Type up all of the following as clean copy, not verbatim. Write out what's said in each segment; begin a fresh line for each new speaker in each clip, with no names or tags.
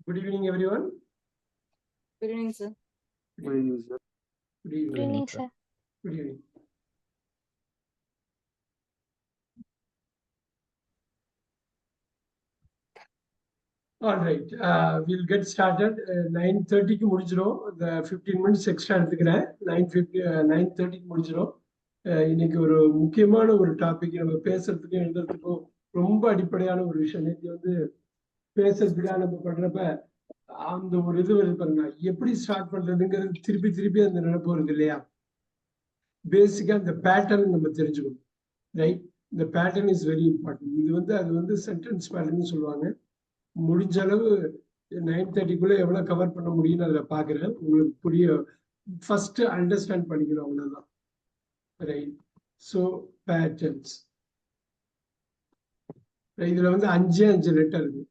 Good evening, everyone.
Good evening, sir.
Good evening, sir.
Good evening.
Good evening, sir.
Good evening. All right, we'll get started. 9:30 முடிச்சிரும். The 15 minutes extra எடுத்துக்கிறேன். 9:30 முடிச்சிரும். இன்னைக்கு ஒரு முக்கியமான ஒரு topic நம்ம பேசுறதுக்கும் எழுதுறதுக்கும் ரொம்ப அடிப்படையான ஒரு விஷயம். நேற்று வந்து பேசுறதுக்காக நம்ம பண்றப்ப அந்த ஒரு இது வருது பாருங்க, எப்படி ஸ்டார்ட் பண்றதுங்கிறது திருப்பி திருப்பி அந்த நினைப்பு வருது இல்லையா? பேசிக்கா இந்த பேட்டர்ன் நம்ம தெரிஞ்சுக்கணும், ரைட்? இந்த பேட்டர்ன் இஸ் வெரி இம்பார்ட்டன்ட். இது வந்து அது வந்து சென்டென்ஸ் பேட்டர்ன் சொல்லுவாங்க. முடிஞ்ச அளவு 9:30 எவ்வளவு கவர் பண்ண முடியும்னு அதுல பாக்குறேன். உங்களுக்கு புரிய ஃபர்ஸ்ட் அண்டர்ஸ்டாண்ட் பண்ணிக்கணும், அவ்வளவுதான், ரைட்? ஸோ பேட்டர்ன்ஸ் இதுல வந்து 5 லெட்டர் இருக்கு.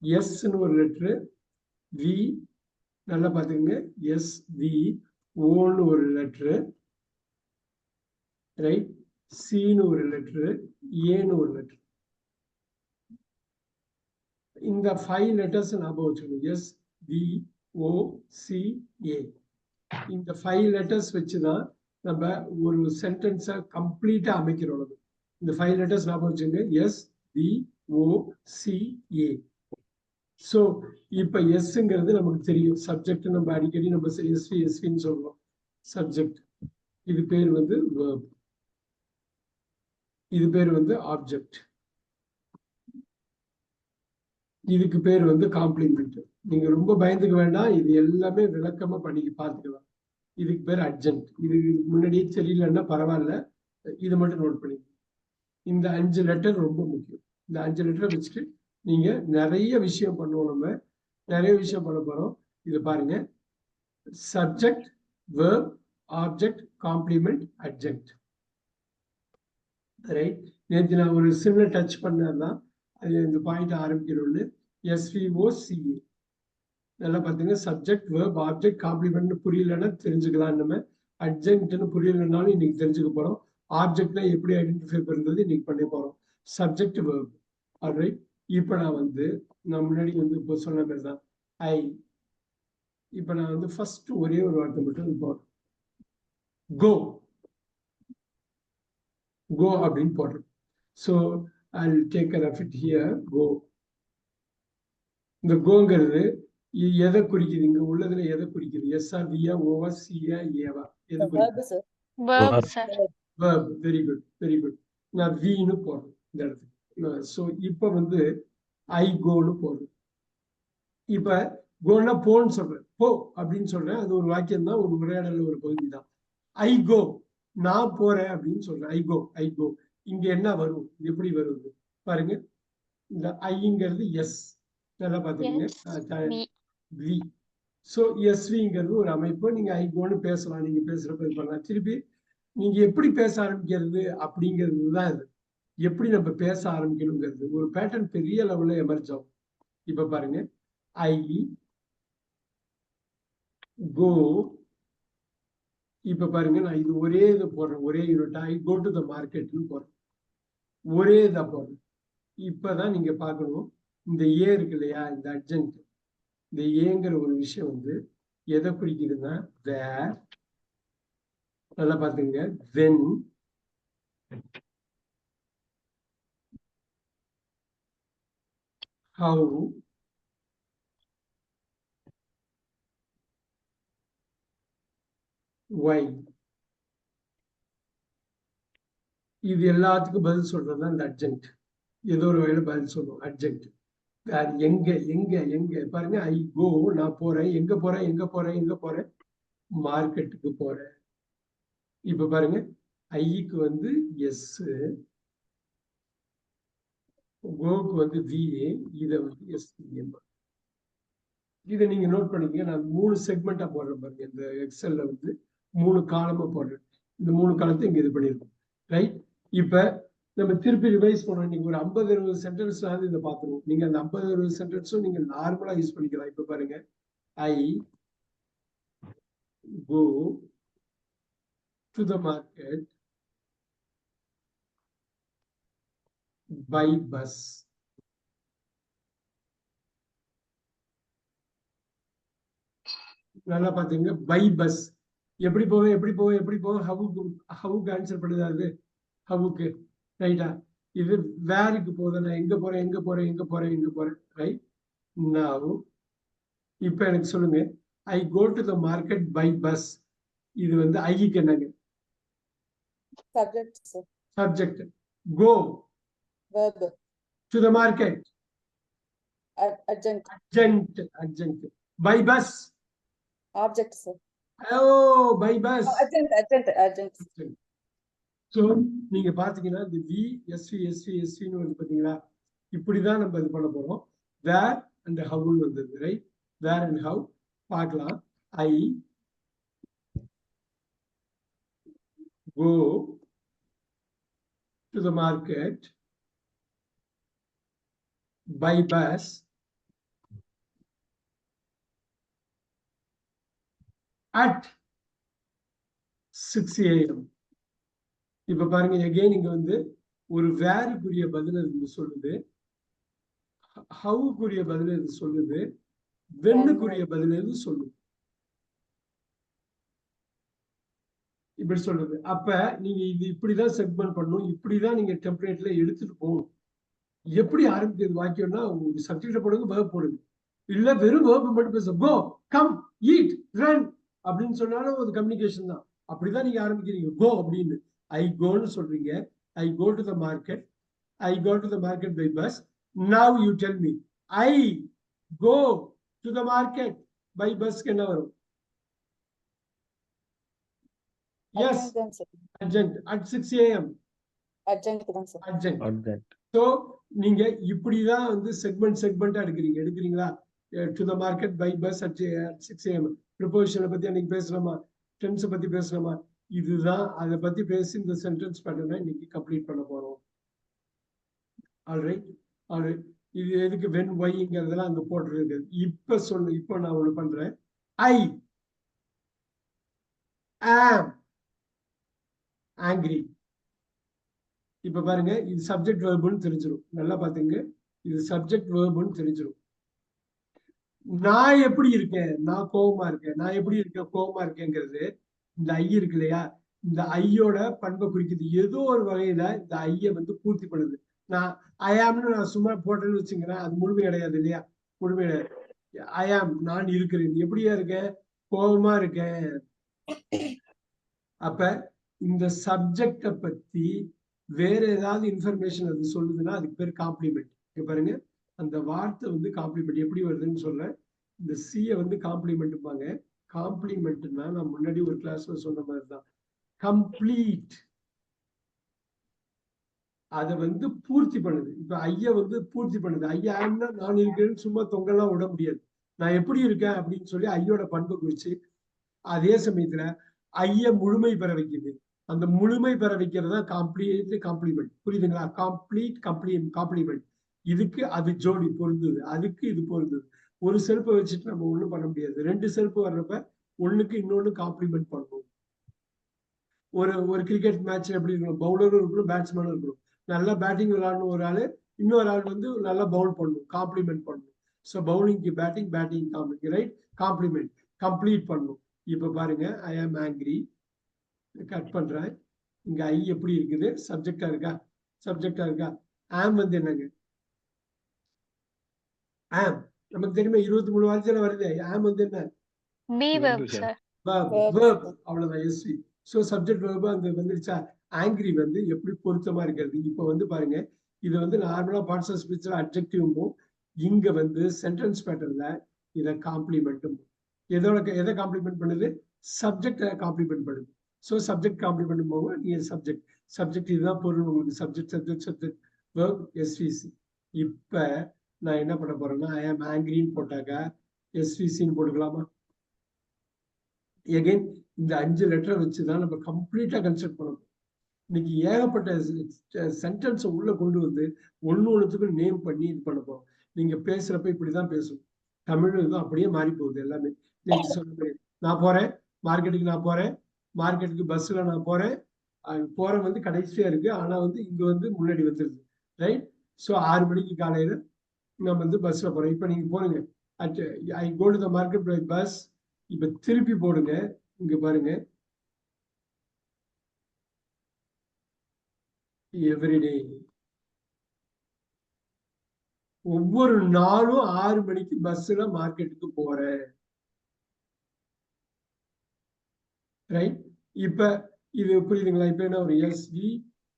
எஸ்ன்னு ஒரு லெட்ரு, வி நல்லா பாத்துக்கங்க, எஸ் வி. ஓன்னு ஒரு லெட்ரு, ரைட்? சின்னு ஒரு லெட்ரு, ஏன்னு ஒரு லெட்ரு. இந்த 5 லெட்டர்ஸ் ஞாபகம் வச்சுக்கணும். S V O C A. இந்த 5 லெட்டர்ஸ் வச்சுதான் நம்ம ஒரு சென்டென்ஸை கம்ப்ளீட்டா அமைக்கிறோம். இந்த 5 லெட்டர்ஸ் ஞாபகம் வச்சுங்க. S V O C A. So இப்ப எஸ்ங்கிறது நமக்கு தெரியும், சப்ஜெக்ட். நம்ம அடிக்கடி நம்ம எஸ்வி எஸ்வின்னு சொல்றோம், சப்ஜெக்ட். இது பேர் வந்து verb. இது பேர் வந்து ஆப்ஜெக்ட். இதுக்கு பேர் வந்து காம்ப்ளிமெண்ட். நீங்க ரொம்ப பயந்துக்க வேண்டாம், இது எல்லாமே விளக்கமா பண்ணி பார்த்துக்கலாம். இதுக்கு பேர் அட்ஜென்ட். இது முன்னாடியே தெரியலன்னா பரவாயில்ல, இது மட்டும் நோட் பண்ணி. இந்த 5 லெட்டர் ரொம்ப முக்கியம். இந்த 5 லெட்டரை வச்சுட்டு நீங்க நிறைய விஷயம் பண்ணுவோம். நம்ம நிறைய விஷயம் பண்ண போறோம். இது பாருங்க, subject, verb, object, complement, அட்ஜென்ட், right? நேற்று நான் ஒரு சின்ன டச் பண்ணதான் அது இந்த பாயிண்ட் ஆரம்பிக்கணும்னு. எஸ்விஓசிஏ நல்லா பார்த்தீங்க. சப்ஜெக்ட், வெர்ப், ஆப்ஜெக்ட், காம்ப்ளிமெண்ட்னு புரியலன்னா தெரிஞ்சுக்கலாம். நம்ம அட்ஜென்ட்னு புரியலனாலும் இன்னைக்கு தெரிஞ்சுக்க போறோம். ஆப்ஜெக்ட்னா எப்படி ஐடென்டிஃபை பண்றது இன்னைக்கு பண்ண போறோம். Subject, verb, alright? இப்போ நான் முன்னாடி வந்து இப்போ சொன்ன மாதிரி தான் ஐ. இப்போ நான் வந்து ஃபர்ஸ்ட் ஒரே ஒரு வார்த்தை மட்டும் போடுறேன், கோ. கோ அப்படின்னு போடுறேன். So I take care of it here, go. இந்த கோங்கிறது எதை குறிக்குது? இங்க உள்ளதுல எதை குறிக்குது? எஸ்ஆ, வியா, ஓவா, சியா, ஏவா? எது குறிக்குது?
Sir.
Verb, sir.
verb. Very good, very good. நான் வின்னு போடுறேன் இந்த இடத்துக்கு. ஸோ இப்போ வந்து ஐ கோன்னு போடுறேன். இப்ப கோன்னா போன்னு சொல்றேன், போ அப்படின்னு சொல்றேன். அது ஒரு வாக்கியம் தான், ஒரு உரையாடல ஒரு பகுதி தான். ஐ கோ, நான் போறேன் அப்படின்னு சொல்றேன். ஐ கோ, ஐ கோ. இங்க என்ன வரும்? எப்படி வருது பாருங்க. இந்த ஐங்கிறது எஸ், நல்லா பாத்துக்கீங்க, வி. ஸோ எஸ்விங்கிறது ஒரு அமைப்பு. நீங்க ஐ கோன்னு பேசலாம், நீங்க பேசுறப்ப இது பண்ணலாம். திருப்பி நீங்க எப்படி பேச ஆரம்பிக்கிறது அப்படிங்கிறது தான் இது. எப்படி நம்ம பேச ஆரம்பிக்கணுங்கிறது ஒரு பேட்டர்ன் பெரிய லெவல்ல எமர்ஜ் ஆகும். இப்ப பாருங்க, ஐ கோ. இப்ப பாருங்க, நான் இது ஒரே இதை போடுறேன், ஒரே யூனிட். ஐ கோ டு த மார்க்கெட்னு போடுறேன், ஒரே இதை போடுறேன். இப்பதான் நீங்க பார்க்கணும், இந்த ஏ இருக்கு இல்லையா, இந்த அட்ஜென்ட். இந்த ஏங்கிற ஒரு விஷயம் வந்து எதை குறிக்குதுன்னா வேர், நல்லா பாத்துங்க, வென், ஹவு, வை. இது எல்லாத்துக்கும் பதில் சொல்றதுதான் இந்த அட்ஜென்ட். ஏதோ ஒரு வகையில பதில் சொல்லுவோம் அட்ஜென்ட். வேர், எங்க எங்க எங்க பாருங்க, ஐ கோ, நான் போறேன். எங்க போறேன், எங்க போறேன், எங்க போறேன்? மார்க்கெட்டுக்கு போறேன். இப்ப பாருங்க, ஐக்கு வந்து எஸ், கோக்கு வந்து வி, இதை வந்து எஸ். இதை நீங்க நோட் பண்ணிக்கங்க. நான் 3 செக்மெண்டா போடுறேன் பாருங்க. இந்த எக்ஸல்ல வந்து 3 காலமா போடுறேன். இந்த 3 காலத்தை இங்க இது பண்ணிருக்கோம், ரைட்? இப்ப நம்ம திருப்பி ரிவைஸ் பண்ணோம். இன்னைக்கு ஒரு 50-60 சென்டென்ஸ்ல இதை பார்த்துருவோம். நீங்க அந்த 50-60 சென்டென்ஸும் நீங்க நார்மலா யூஸ் பண்ணிக்கலாம். இப்ப பாருங்க, I go to the market by bus. நல்லா பாத்துங்க. பை பஸ் எப்படி போவேன் எப்படி போவேன் எப்படி போவேன், ஹவுக்கு ஆன்சர் பண்ணுது அது, ஹவுக்கு. ரைட்டா? இது வேருக்கு போகுது, நான் எங்க போறேன் எங்க போறேன் எங்க போறேன் எங்க போறேன். ரைட்? நவ் இப்ப எனக்கு சொல்லுங்க, I go to the market by bus. இது வந்து ஐக்கு என்னங்க?
Subject, sir.
Subject. Go
Verb.
To the market.
Adjunct.
Adjunct. By bus.
Object, sir.
Oh, by bus.
Oh, adjunct.
So நீங்க பாத்தீங்கன்னா இந்த வி எஸ்வின்னு வந்து பாத்தீங்களா, இப்படிதான் நம்ம இது பண்ண போறோம். வேர் அண்ட் ஹவுன்னு வந்தது. ரைட்? வேர் அண்ட் ஹவ் பார்க்கலாம். I go to the market by bus at 6 AM. இப்ப பாருங்க, எகைன் இங்க வந்து ஒரு வேருக்குரிய பதில் இது சொல்லுது, ஹவுக்குரிய பதில் இது சொல்லுது, வென்னுக்குரிய பதில் இது சொல்லுது. இப்படி சொல்லுது. அப்ப நீங்க இது இப்படிதான் செக்மெண்ட் பண்ணணும், இப்படிதான் நீங்க டெம்ப்ளேட்ல எடுத்துட்டு போகணும். எப்படி ஆரம்பிக்கிறது வாக்கியம்னா, ஒரு சப்ஜெக்ட போடுங்க, வேர்ப் போடுங்க. இல்ல வெறும் வேர்ப் மட்டும் பேச, கோ கம் ஈட் ரன் அப்படின்னு சொன்னாலும் ஒரு கம்யூனிகேஷன் தான். அப்படிதான் நீங்க ஆரம்பிக்கிறீங்க, கோ அப்படின்னு. ஐ கோன்னு சொல்றீங்க. I go to the market. I go to the market by bus. Now you tell me, I go to the market by பஸ்க்கு என்ன வரும்? Yes, adjunct at 6 AM.
Adjunct தான், sir.
Adjunct. So நீங்க இப்படிதான் வந்து செக்மெண்டா எடுக்கிறீங்களா? To the market by bus at 6 AM. ப்ரிபோசிஷனை பத்தி அன்னைக்கு பேசலாமா? டென்ஸை பத்தி பேசலாமா? இதுதான், அதை பத்தி பேசி இந்த சென்டென்ஸ் பேட்டர்னை இன்னைக்கு கம்ப்ளீட் பண்ண போறோம். ஆல்ரைட்? இது எதுக்கு வென் ஒய்ங்கிறதெல்லாம் அங்க போட்டுருக்கு. இப்ப நான் ஒண்ணு பண்றேன். ஐ ஆம் ஆங்கிரி. இப்ப பாருங்க, இது சப்ஜெக்ட் வேர்புன்னு தெரிஞ்சிடும். நல்லா பாத்துங்க, இது சப்ஜெக்ட் வேர்புன்னு தெரிஞ்சிடும். நான் எப்படி இருக்கேன்? நான் கோபமா இருக்கேன். நான் எப்படி இருக்கேன்? கோபமா இருக்கேங்கிறது இந்த ஐ இருக்கு இல்லையா, இந்த ஐயோட பண்பை குறிக்குது. ஏதோ ஒரு வகையில இந்த ஐய வந்து பூர்த்தி பண்ணுது. நான் ஐயாம்னு நான் சும்மா போட்டேன்னு வச்சுக்கிறேன், அது முழுமை அடையாது இல்லையா? முழுமை அடையாது. ஐயாம், நான் இருக்கிறேன். எப்படியா இருக்கேன்? கோபமா இருக்கேன். அப்ப இந்த சப்ஜெக்ட பத்தி வேற ஏதாவது இன்ஃபர்மேஷன் அது சொல்லுதுன்னா அதுக்கு பேர் காம்ப்ளிமெண்ட். இங்க பாருங்க, அந்த வார்த்தை வந்து காம்ப்ளிமெண்ட் எப்படி வருதுன்னு சொல்றேன். இந்த சியை வந்து காம்ப்ளிமெண்ட்பாங்க. காம்ப்ளிமெண்ட்னா நான் முன்னாடி ஒரு கிளாஸ்ல சொன்ன மாதிரி தான், கம்ப்ளீட். அதை வந்து பூர்த்தி பண்ணுது. இப்ப ஐயா வந்து பூர்த்தி பண்ணுது. ஐயா ஆம்னா நான் இருக்கிறேன்னு சும்மா தொங்கலாம் விட முடியாது. நான் எப்படி இருக்கேன் அப்படின்னு சொல்லி ஐயோட பண்பை குறிச்சு, அதே சமயத்துல ஐய முழுமை பெற வைக்குது. அந்த முழுமை பெற வைக்கிறது தான் காம்ப்ளிமெண்ட். புரியுதுங்களா? காம்ப்ளிமெண்ட். இதுக்கு அது ஜோடி பொருந்தது, அதுக்கு இது பொருந்தது. ஒரு செருப்பை வச்சுட்டு நம்ம ஒண்ணும் பண்ண முடியாது. ரெண்டு செருப்பு வர்றப்ப ஒண்ணுக்கு இன்னொன்னு காம்ப்ளிமெண்ட் பண்ணணும். ஒரு கிரிக்கெட் மேட்ச்ல எப்படி இருக்கணும்? பவுலரும் இருக்கணும், பேட்ஸ்மேனும் இருக்கணும். நல்லா பேட்டிங் விளையாடணும் ஒரு ஆளு, இன்னொரு ஆள் வந்து நல்லா பவுல் பண்ணணும், காம்ப்ளிமெண்ட் பண்ணணும். ஸோ பவுலிங்க்கு batting complement, right? Complement, complete பண்ணணும். இப்ப பாருங்க, ஐ ஆம் ஆங்கிரி கட் பண்றேன். இங்க ஐ எப்படி இருக்குது? சப்ஜெக்டா இருக்கா? ஆம் வந்து என்னங்க? ஆம் நமக்கு தெரியுமா, 23 வார்த்தையில வருது. ஆம் வந்து என்ன? அவ்வளவுதான், எஸ்வி. ஸோ சப்ஜெக்ட் வெர்பு அந்த வந்துருச்சா? ஆங்கிரி வந்து எப்படி பொருத்தமா இருக்கிறது? இப்ப வந்து பாருங்க, இது வந்து நார்மலா பார்ட்ஸ் ஆஃப் ஸ்பீச்ல அட்ஜெக்டிவும், இங்க வந்து சென்டென்ஸ் பேட்டர்ல இதை காம்ப்ளிமெண்ட்டும். எதை காம்ப்ளிமெண்ட் பண்ணுது? சப்ஜெக்ட காம்ப்ளிமெண்ட் பண்ணுது. ஸோ சப்ஜெக்ட் காம்ப்ளிமெண்ட் போக நீங்க சப்ஜெக்ட் இதுதான் பொருள் உங்களுக்கு. Subject verb SVC. இப்ப நான் என்ன பண்ண போறேன்னா, ஐ ஆம் ஆங்கிரின்னு போட்டாக்கா எஸ்விசின்னு போட்டுக்கலாமா? எகைன் இந்த 5 லெட்டரை வச்சுதான் நம்ம கம்ப்ளீட்டா கன்ஸ்ட்ரக்ட் பண்ணணும். இன்னைக்கு ஏகப்பட்ட சென்டென்ஸ் உள்ள கொண்டு வந்து ஒண்ணுத்துக்கும் நேம் பண்ணி இது பண்ண போறோம். நீங்க பேசுறப்ப இப்படிதான் பேசணும். தமிழ் தான் அப்படியே மாறி போகுது எல்லாமே. நேற்று சொன்ன, நான் போறேன் மார்க்கெட்டுக்கு, நான் போறேன் மார்க்கெட்டுக்கு பஸ்ல, நான் போறேன் வந்து கடைசியா இருக்கு, ஆனா வந்து இங்க வந்து முன்னாடி வந்துருது. ரைட்? ஸோ 6 மணிக்கு காலையில நம்ம வந்து பஸ்ல போறோம். இப்ப நீங்க போறீங்க, I go to the market by bus இப்ப திருப்பி போடுங்க. இங்க பாருங்க, எவ்ரிடே. ஒவ்வொரு நாளும் 6 மணிக்கு பஸ்ல மார்க்கெட்டுக்கு போறேன். ரைட். இப்ப இது புரியுதுங்களா? இப்ப என்ன ஒரு எஸ்வி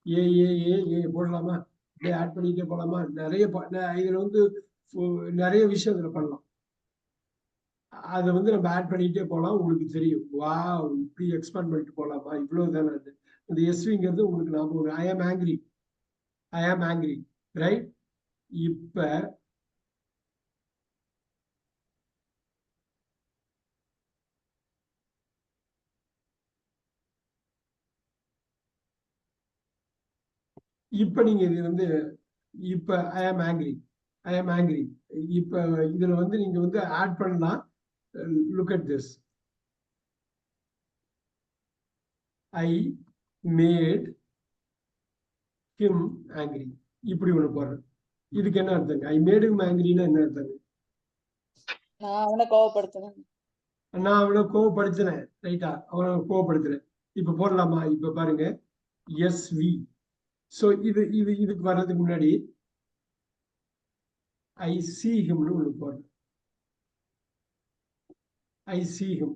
ஏ போடலாமா? இப்படியே ஆட் பண்ணிட்டே போலாமா? நிறைய இதுல வந்து நிறைய விஷயம் இதுல பண்ணலாம். அதை வந்து நம்ம ஆட் பண்ணிட்டே போலாம். உங்களுக்கு தெரியும், வா இப்படி எக்ஸ்பேண்ட் பண்ணிட்டு போலாமா, இவ்வளவு தானே. அது இந்த எஸ்விங்கிறது உங்களுக்கு ஞாபகம், ஐ ஆம் ஆங்கிரி, ரைட். இப்ப இப்ப நீங்க இது வந்து இப்ப ஐ ஆம் ஆங்கிரி. இப்ப இதுல வந்து நீங்க வந்து ஆட் பண்ணலாம். Look at this. I made him angry. இப்படி ஒண்ணு போடுறேன். இதுக்கு என்ன அர்த்தங்க? ஐ மேட் ஹிம் ஆங்கிரின்னா என்ன அர்த்தங்க?
நான் அவனை கோவப்படுத்தினேன்.
நான் அவனை கோவப்படுத்துறேன். ரைட்டா? அவனை கோவப்படுத்துறேன். இப்ப போடலாமா? இப்ப பாருங்க, எஸ்வி. சோ இதுக்கு வர்றதுக்கு முன்னாடி ஐ see himனு ஒண்ணு போடுறேன். ஐ see him.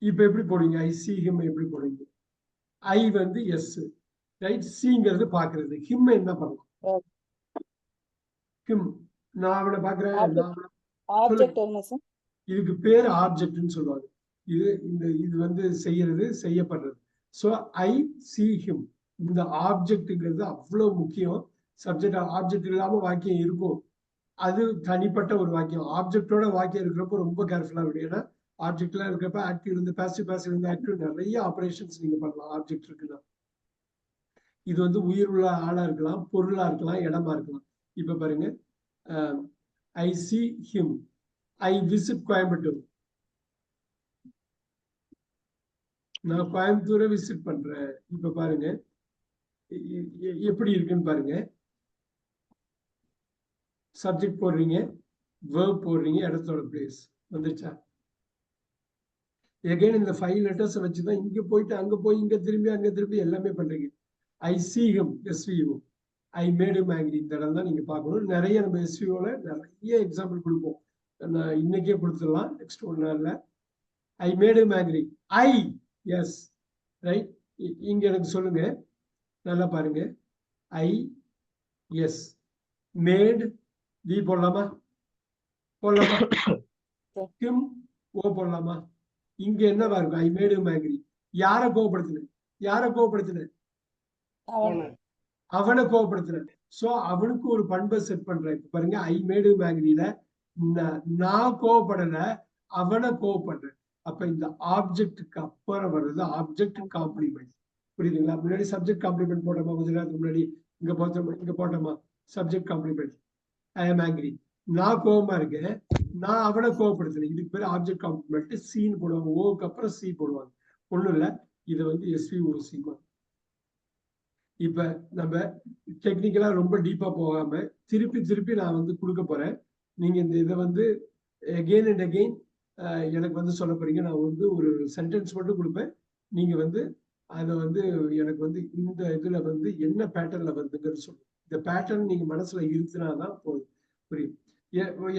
இப்ப எப்படி போடுவீங்க? ஐ see him எப்படி போடுவீங்க? ஐ வந்து எஸ், ரைட். சிங்கிறது பாக்குறது. ஹிம் என்ன பண்ணலாம்? ஹிம். நான் அவனை பாக்குறேன்.
ஆப்ஜெக்ட் வருமா சார்?
இதுக்கு பேர் ஆப்ஜெக்ட்னு சொல்லுவாங்க. இது வந்து செய்யறது, செய்யப்படுறது. So I see him. இந்த ஆப்ஜெக்ட்ங்கிறது அவ்வளவு முக்கியம். சப்ஜெக்ட் ஆப்ஜெக்ட் இல்லாம வாக்கியம் இருக்கும், அது தனிப்பட்ட ஒரு வாக்கியம். ஆப்ஜெக்டோட வாக்கியம் இருக்கிறப்ப ரொம்ப கேர்ஃபுல்லா இருக்கும். ஏன்னா ஆப்ஜெக்ட்லாம் இருக்கிறப்ப ஆக்டிவ் இருந்து பாசிவ் இருந்து ஆக்டிவ், நிறைய ஆபரேஷன்ஸ் நீங்க பண்ணலாம் ஆப்ஜெக்ட் இருக்குன்னா. இது வந்து உயிர் உள்ள ஆளா இருக்கலாம், பொருளா இருக்கலாம், இடமா இருக்கலாம். இப்ப பாருங்க, ஐ see him. ஐ விசிட் கோயம்புத்தூர். நான் கோயம்புத்தூரை விசிட் பண்றேன். இப்ப பாருங்க எப்படி இருக்குன்னு பாருங்க. சப்ஜெக்ட் போடுறீங்க, verb போடுறீங்க, இடத்தோட பிளேஸ் வந்துருச்சா? எகைன் இந்த 5 லெட்டர்ஸ் வச்சுதான் இங்க போயிட்டு அங்க போய் இங்க திரும்பி அங்க திரும்பி எல்லாமே பண்றீங்க. ஐ see him, SVO. ஐ மேட் him angry. இந்த இடம் தான் நீங்க பார்க்கணும். நிறைய நம்ம SVOல நிறைய எக்ஸாம்பிள் கொடுப்போம். நான் இன்னைக்கே கொடுத்துடலாம், நெக்ஸ்ட் 1 நாள்ல. I made him angry. I yes, right. இங்க எனக்கு சொல்லுங்க, நல்லா பாருங்க. ஐ எஸ் மேட் வி போடலாமா? போடலாமா? ஹிம் ஓ போடலாமா? இங்க என்னவா இருக்கும்? ஐ மேட் him angry. யாரை கோவப்படுத்தினேன்? யாரை கோவப்படுத்தினேன்? அவனை கோவப்படுத்துறேன். சோ அவனுக்கு ஒரு பண்பை செட் பண்றேன். இப்ப பாருங்க, ஐ மேட் him angryல நான் கோவப்படல, அவனை கோவப்படுறேன். அப்ப இந்த ஆப்ஜெக்டுக்கு அப்புறம் வர்றது ஆப்ஜெக்ட் காம்ப்ளிமெண்ட். புரியுதுங்களா? முன்னாடி சப்ஜெக்ட் காம்ப்ளிமெண்ட் போட்டோமா? கொஞ்ச நேரத்துக்கு முன்னாடி இங்க போட்டோமா? Subject complement. ஐ ஆம் ஆங்கிரி. நான் கோவமா இருக்கேன், நான் அவனை கோவப்படுத்துறேன். இதுக்கு பேர் ஆப்ஜெக்ட் காம்ப்ளிமெண்ட். சீன் போடுவாங்க, ஓக்கு அப்புறம் சி போடுவாங்க. ஒண்ணும் இல்ல, இது வந்து எஸ்விஓசி. இப்ப நம்ம டெக்னிக்கலா ரொம்ப டீப்பா போகாம திருப்பி திருப்பி நான் வந்து கொடுக்க போறேன். நீங்க இந்த இதை வந்து அகெயின் அண்ட் அகெயின் எனக்கு வந்து சொல்ல போறீங்க. நான் வந்து ஒரு சென்டென்ஸ் மட்டும் கொடுப்பேன். நீங்க வந்து அதை வந்து எனக்கு வந்து இந்த இதுல வந்து என்ன பேட்டர்ன்ல வருதுங்கிறது சொல்லுங்க. இந்த பேட்டர்ன் நீங்க மனசுல இருத்தினாதான் போதும், புரியும்.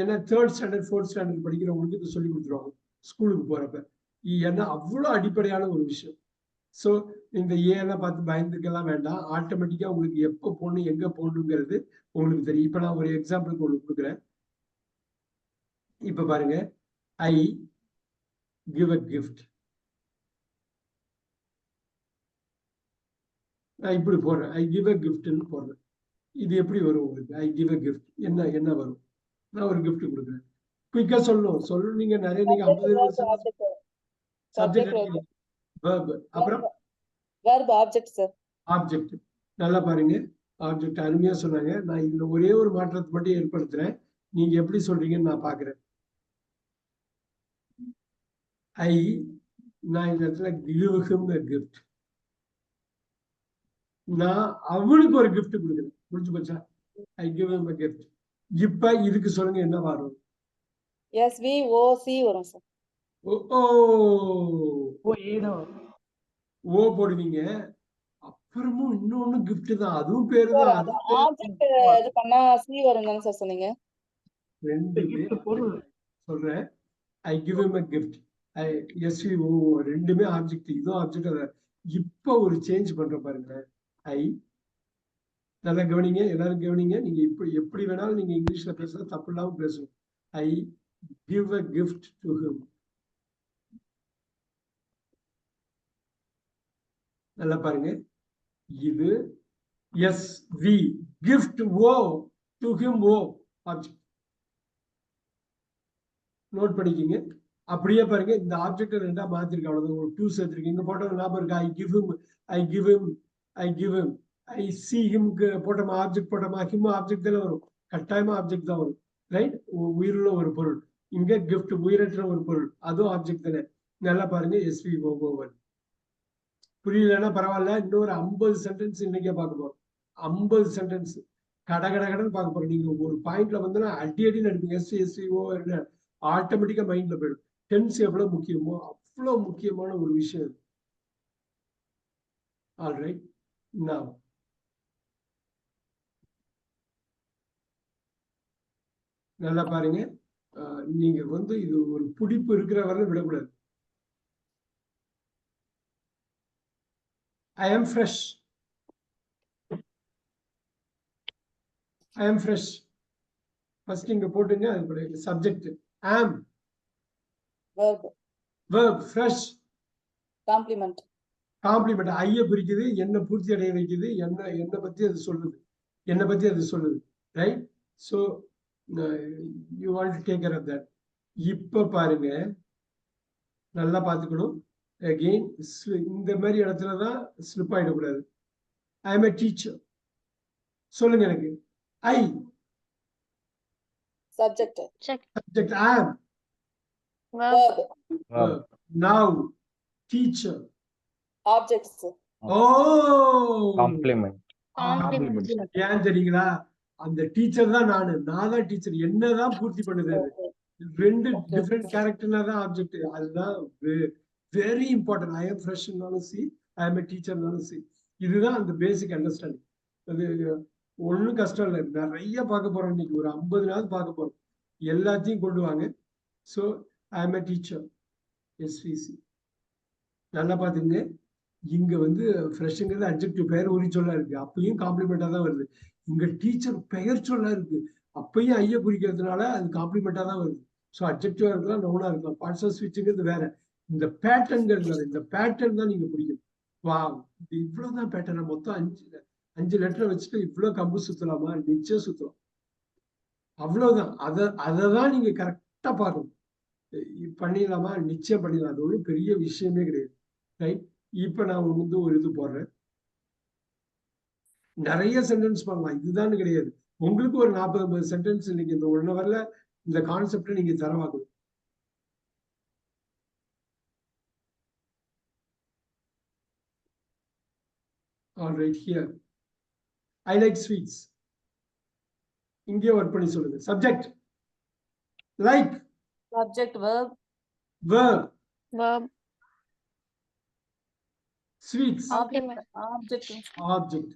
ஏன்னா 3rd ஸ்டாண்டர்ட் 4th ஸ்டாண்டர்ட் படிக்கிறவங்களுக்கு இதை சொல்லி கொடுத்துருவாங்க ஸ்கூலுக்கு போறப்ப. ஏன்னா அவ்வளவு அடிப்படையான ஒரு விஷயம். சோ இந்த ஏலாம் பார்த்து பயந்துக்கலாம் வேண்டாம். ஆட்டோமேட்டிக்கா உங்களுக்கு எப்போ போகணும், எங்க போகணுங்கிறது உங்களுக்கு தெரியும். இப்ப நான் ஒரு எக்ஸாம்பிளுக்கு உங்களுக்கு கொடுக்குறேன். இப்ப பாருங்க, ஐ கிவ் அ கிஃப்ட். நான் இப்படி போடுறேன், ஐ கிவ் அ கிஃப்ட்னு போடுறேன். இது எப்படி வரும் உங்களுக்கு? ஐ கிவ் அ கிஃப்ட் என்ன என்ன வரும்? நான் ஒரு கிஃப்ட் கொடுக்குறேன். குயிக்கா சொல்லணும். நீங்க நிறைய, நீங்க 50 சப்ஜெக்ட் எடுக்கிறீங்க. verb. அப்புறம்
ஆப்ஜெக்ட் சார்.
ஆப்ஜெக்ட். நல்லா பாருங்க, ஆப்ஜெக்ட் அருமையா சொன்னாங்க. நான் இதுல ஒரே ஒரு மாற்றத்தை மட்டும் ஏற்படுத்துறேன். நீங்க எப்படி சொல்றீங்கன்னு நான் பாக்குறேன். நான் இந்த இடத்துல give him a gift. நான் அவனுக்கு ஒரு gift கொடுக்குறேன். முடிஞ்சு போச்சா? I give him a gift. இப்ப இதுக்கு சொல்லுங்க என்ன வரும்?
SVOC வரும் சார்.
ஓ ஓ போடுவீங்க. அப்புறமும் இன்னொன்னு gift தான். அதுவும் பேரு
சார்
தான்.
அது
அதுவும்
ஆப்ஜெக்ட் இது பண்ணா C வரும் தானே சார் சொன்னீங்க?
ரெண்டுமே சொல்றேன். I give him a gift. SVO ரெண்டுமே ஆப்ஜெக்ட். இதுவும் ஆப்ஜெக்ட். இப்ப ஒரு சேஞ்ச் பண்ற பாருங்க. I நல்லா கவனிங்க, எல்லாரும் கவனிங்க. நீங்க இப்ப எப்படி வேணாலும் நீங்க இங்கிலீஷ்ல பேசலாம், தப்பு இல்லாம பேசணும். I give a gift to him. நல்லா பாருங்க. இது SV gift O to him O object. Note பண்ணிக்கிங்க. அப்படியே பாருங்க, இந்த ஆப்ஜெக்ட் ரெண்டா மாத்திருக்க, அவ்வளவுதான். ஒரு 2 சேர்த்திருக்கீங்க. போட்டோம் ஞாபகம் இருக்கா? I give him, I give him, I give him. I see him போட்டோமா, ஆப்ஜெக்ட் போட்டோமா, ஹிம் ஆப்ஜெக்ட் தானே வரும். கட்டாயமா ஆப்ஜெக்ட் தான் வரும். ரைட்? உயிருள்ள ஒரு பொருள். இங்க gift உயிரற்ற ஒரு பொருள், அதுவும் ஆப்ஜெக்ட் தானே. நல்லா பாருங்க, SVO1. புரியலன்னா பரவாயில்ல, இன்னொரு 50 சென்டென்ஸ் இன்னைக்கே பார்க்க போறோம். 50 சென்டென்ஸ் கடகடன்னு பார்க்க போறோம். நீங்க ஒரு பாயிண்ட்ல வந்து அடி நடிப்பீங்க. SVO ஆட்டோமேட்டிக்கா மைண்ட்ல போயிடும். டென்ஸ் எவ்வளவு முக்கியமோ அவ்வளவு முக்கியமான ஒரு விஷயம். ஆல்ரைட், நவ் நல்லா பாருங்க. நீங்க வந்து இது ஒரு பிடிப்பு இருக்கிற வரை விடக்கூடாது. I am fresh. I am fresh. First இங்க போட்டுங்க. அது subject. am verb fresh
complement.
Complement. ஐய பிரிக்குது, என்ன பூர்த்தி அடைய வைக்குது, என்ன பத்தி அது சொல்லுது, என்ன பத்தி அது சொல்லுது. Right? So you want to take care of that. இப்ப பாருங்க, நல்லா பார்த்துக்கணும். அகெயின் இந்த மாதிரி இடத்துலதான் ஸ்லிப் ஆயிடக்கூடாது. I am a teacher. சொல்லுங்க எனக்கு. I
subject.
Subject. am
verb.
now teacher.
Objects.
O
complement.
ஏன் தெரியுங்களா? அந்த டீச்சர் தான் நான் தான் டீச்சர். என்னதான் பூர்த்தி பண்ணுது அது. ரெண்டு டிஃப்ரெண்ட் கேரக்டர்னா தான் ஆப்ஜெக்ட். அதுதான் வெரி இம்பார்ட்டன்ட். ஐ எம் ஃப்ரெஷ்னாலும் சி, ஐ எம் டீச்சர்னாலும் சி. இதுதான் அந்த பேசிக் அண்டர்ஸ்டாண்டிங். அது ஒன்றும் கஷ்டம் இல்லை. நிறைய பார்க்க போறோம் இன்னைக்கு. ஒரு 50 நாள் பார்க்க போறோம். எல்லாத்தையும் கொண்டு வாங்க. So I am teacher, SVC. நல்லா பார்த்துங்க. இங்க வந்து ஃப்ரெஷ்ங்கிறது அட்ஜெக்டிவ், பெயர் உரி சொல்லா இருக்கு. அப்பயும் காம்ப்ளிமெண்டா தான் வருது. இங்க டீச்சர் பெயர் சொல்லா இருக்கு. அப்பயும் ஐய குறிக்கிறதுனால அது காம்ப்ளிமெண்டா தான் வருது. ஸோ அட்ஜெக்டிவா இருக்கலாம், நவுனா இருக்கலாம். பார்ட்ஸ் ஆஃப் ஸ்பீச்சுங்கிறது வேற. இந்த பேட்டர்ன்ங்கிறது, இந்த பேட்டர்ன் தான் நீங்க பிடிக்கும். வா, இது இவ்வளவுதான் பேட்டர்ன். மொத்தம் 5 லெட்டரை வச்சுட்டு இவ்வளவு கம்பு சுத்தலாமா? நிச்சயம் சுத்தலாம். அவ்வளவுதான். அதை தான் நீங்க கரெக்டா பார்க்கணும். பண்ணிடலாமா? நிச்சயம் பண்ணிடலாம். அது ஒன்றும் பெரிய விஷயமே கிடையாது. ரைட்? இப்ப நான் வந்து ஒரு இது போடுறேன். நிறைய சென்டென்ஸ் பண்ணலாம், இதுதான் கிடையாது. உங்களுக்கு ஒரு 40-50 சென்டென்ஸ் இன்னைக்கு இந்த 1 ஹவர்ல இந்த கான்செப்டை நீங்க தரவாக்கணும். All right, here. I like sweets. இங்கே ஒர்க் பண்ணி சொல்லுங்க. Subject. Like.
Subject. verb.
verb. Sweets. Object.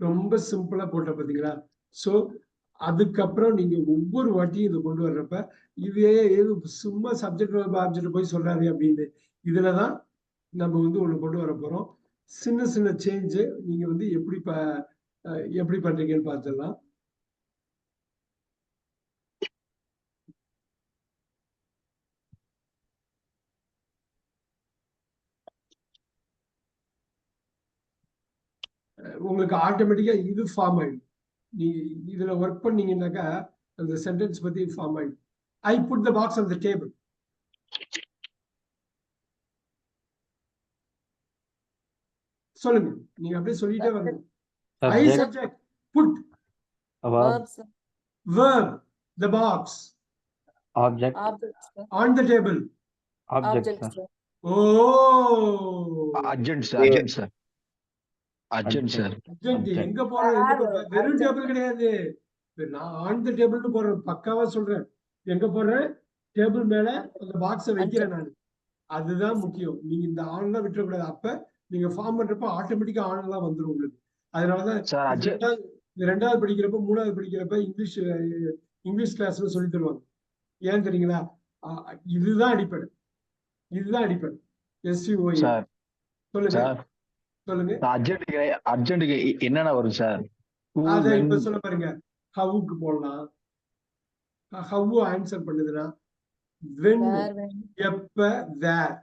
ரொம்ப சிம்பிளா போட்ட பாத்தீங்களா? சோ அதுக்கப்புறம் நீங்க ஒவ்வொரு வாட்டியும் இதை கொண்டு வர்றப்ப இதே சும்மா சப்ஜெக்ட் ஆப்ஜெக்ட் போய் சொல்றாரு அப்படின்னு இதுலதான் நம்ம வந்து ஒண்ணு கொண்டு வர போறோம். சின்ன சின்ன சேஞ்சு நீங்க வந்து எப்படி பண்றீங்கன்னு பார்த்துடலாம். உங்களுக்கு ஆட்டோமேட்டிக்கா இது ஃபார்ம் ஆயிடும். நீங்க இதுல ஒர்க் பண்ணீங்கன்னாக்கா அந்த சென்டென்ஸ் பத்தி ஃபார்ம் ஆயிடும். I put the box on the table. சொல்லுங்க, நீங்க அப்படியே சொல்லிட்டே வரணும். I subject put verb the box
object
on the table.
object sir.
Oh,
Agents, sir. Urgent sir.
Urgent
Urgent.
எங்க போறோம் வெறும்
urgent.
டேபிள் கிடையாது. நான் ஆன் த டேபிள்னு போடுறேன், பக்காவா சொல்றேன். எங்க போடுறேன்? டேபிள் மேல அந்த பாக்ஸை வைக்கிறேன் நான். அதுதான் முக்கியம். நீங்க இந்த ஆன்லாம் விட்டுறக்கூடாது. அப்ப நீங்க ஃபார்ம் பண்றப்ப ஆட்டோமேட்டிக்கா ஆன்லாம் வந்துடும் உங்களுக்கு. அதனாலதான்
சார்
இது ரெண்டாவது படிக்கிறப்ப, மூணாவது படிக்கிறப்ப இங்கிலீஷ் கிளாஸ்ல சொல்லி தருவாங்க. ஏன் தெரியுங்களா? இதுதான் அடிப்படை. SVOA.
சார்
சொல்லுங்க
சார்
சொல்லுங்க.
அர்ஜென்ட்டுக்கு என்னென்ன வரும் சார்?
அத இப்ப சொல்ல பாருங்க. ஹவுக்கு போடலாம். ஹவு ஆன்சர் பண்ணுதுன்னா when,
Where, when.
எப்ப, வேர்.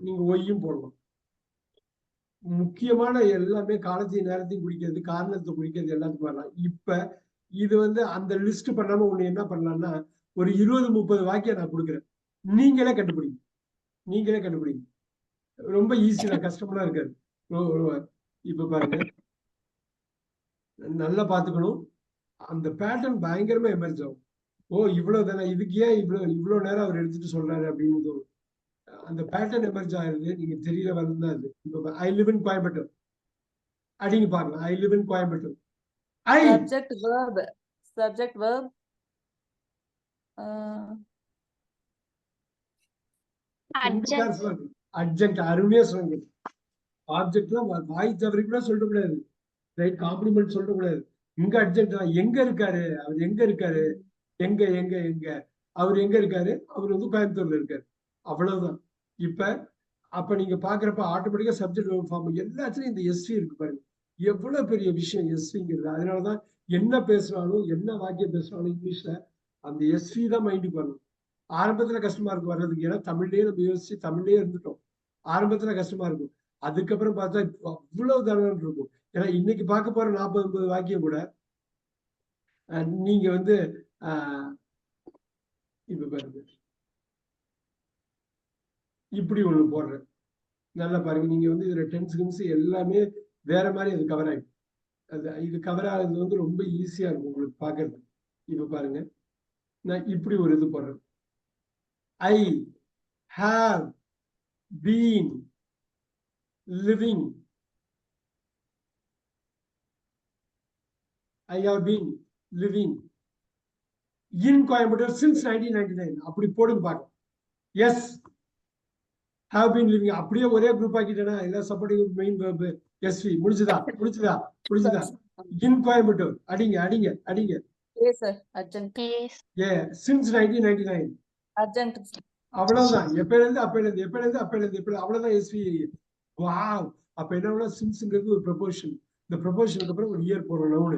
நீங்க ஒய்யும் போடலாம். முக்கியமான எல்லாமே காலத்தையும் நேரத்தையும் குறிக்கிறது, காரணத்தை குறிக்கிறது, எல்லாத்துக்கும் வரலாம். இப்ப இது அந்த லிஸ்ட் பண்ணாம ஒண்ணு என்ன பண்ணலாம்னா, ஒரு 20-30 வாக்கியம் நான் கொடுக்குறேன். நீங்களே கண்டுபிடிங்க. ரொம்ப ஈஸி தான், கஷ்டமெல்லாம் இருக்காது. இப்ப பாருங்க, நல்லா பாத்துக்கணும். அந்த பேட்டர்ன் பயங்கரமா எமர்ஜ் ஆகும். இவ்வளவு தானே, இதுக்கு ஏன் இவ்வளவு நேரம் அவர் எடுத்துட்டு சொல்றாரு அப்படின்னு தோணும். அந்த பேட்டர்ன் எமர்ஜ் ஆகுது. நீங்க தெரியல வரதுதான் அது. இப்ப ஐ லிவ் இன் கோயம்புத்தூர் அடிங்க பாக்கலாம். I live in Coimbatore.
Subject, verb.
Urgent அருமையா சொல்லுங்க. ஆப்ஜெக்ட்லாம் வாய் தவறி கூட சொல்லக்கூடாது. ரைட், காம்ப்ளிமெண்ட் சொல்லக்கூடாது. இங்க அர்ஜென்ட் தான். எங்க இருக்காரு அவர்? எங்க அவர் எங்க இருக்காரு? அவர் கோயம்புத்தூர்ல இருக்காரு. அவ்வளவுதான். அப்ப நீங்க பாக்குறப்ப ஆட்டோமேட்டிக்கா சப்ஜெக்ட் ஃபார்ம் எல்லாத்துலயும் இந்த எஸ்வி இருக்கு பாருங்க. எவ்வளவு பெரிய விஷயம் எஸ்விங்கிறது. அதனாலதான் என்ன பேசுறாலும், என்ன வாக்கியம் பேசுறாலும் இங்கிலீஷ்ல அந்த எஸ்வி தான் மைண்டுக்கு வரணும். ஆரம்பத்துல கஷ்டமா இருக்கும் வர்றதுக்கு. ஏன்னா தமிழ்லயே நம்ம யோசிச்சு தமிழ்லயே இருந்துட்டோம். ஆரம்பத்துல கஷ்டமா இருக்கும். அதுக்கப்புறம் பார்த்தா அவ்வளவு தடவை இருக்கும். ஏன்னா இன்னைக்கு பார்க்க போற 40-50 வாக்கியம் கூட நீங்க இப்ப பாருங்க, இப்படி ஒண்ணு போடுறேன். நல்லா பாருங்க. நீங்க இதுல டென்ஸ் எல்லாமே வேற மாதிரி அது கவர் ஆயிடும். இது கவர் ஆகுறது ரொம்ப ஈஸியா இருக்கும் உங்களுக்கு பாக்குறது. இப்ப பாருங்க, நான் இப்படி ஒரு இது போடுறேன். I have been living. I have been living in Coimbatore since 1999. அப்படி போடுங்க பாருங்க. Yes, have been living. அப்படியே ஒரே குரூப் ஆக்கிட்டேனா, எல்லா supporting main verb SV. முடிச்சுதா? In Coimbatore. அடிங்க.
Yes, sir. Urgent.
Yes.
Yeah, since 1999.
Urgent.
அவ்வளவுதான். எப்பயிலிருந்து அவ்வளவுதான் SV. வாவ். அப்ப என்ன சின்ஸ்ங்கிறது ஒரு ப்ரொபோஷன். இந்த ப்ரொபோஷனுக்கு அப்புறம் ஒரு இயர் போறோம் நவுனு.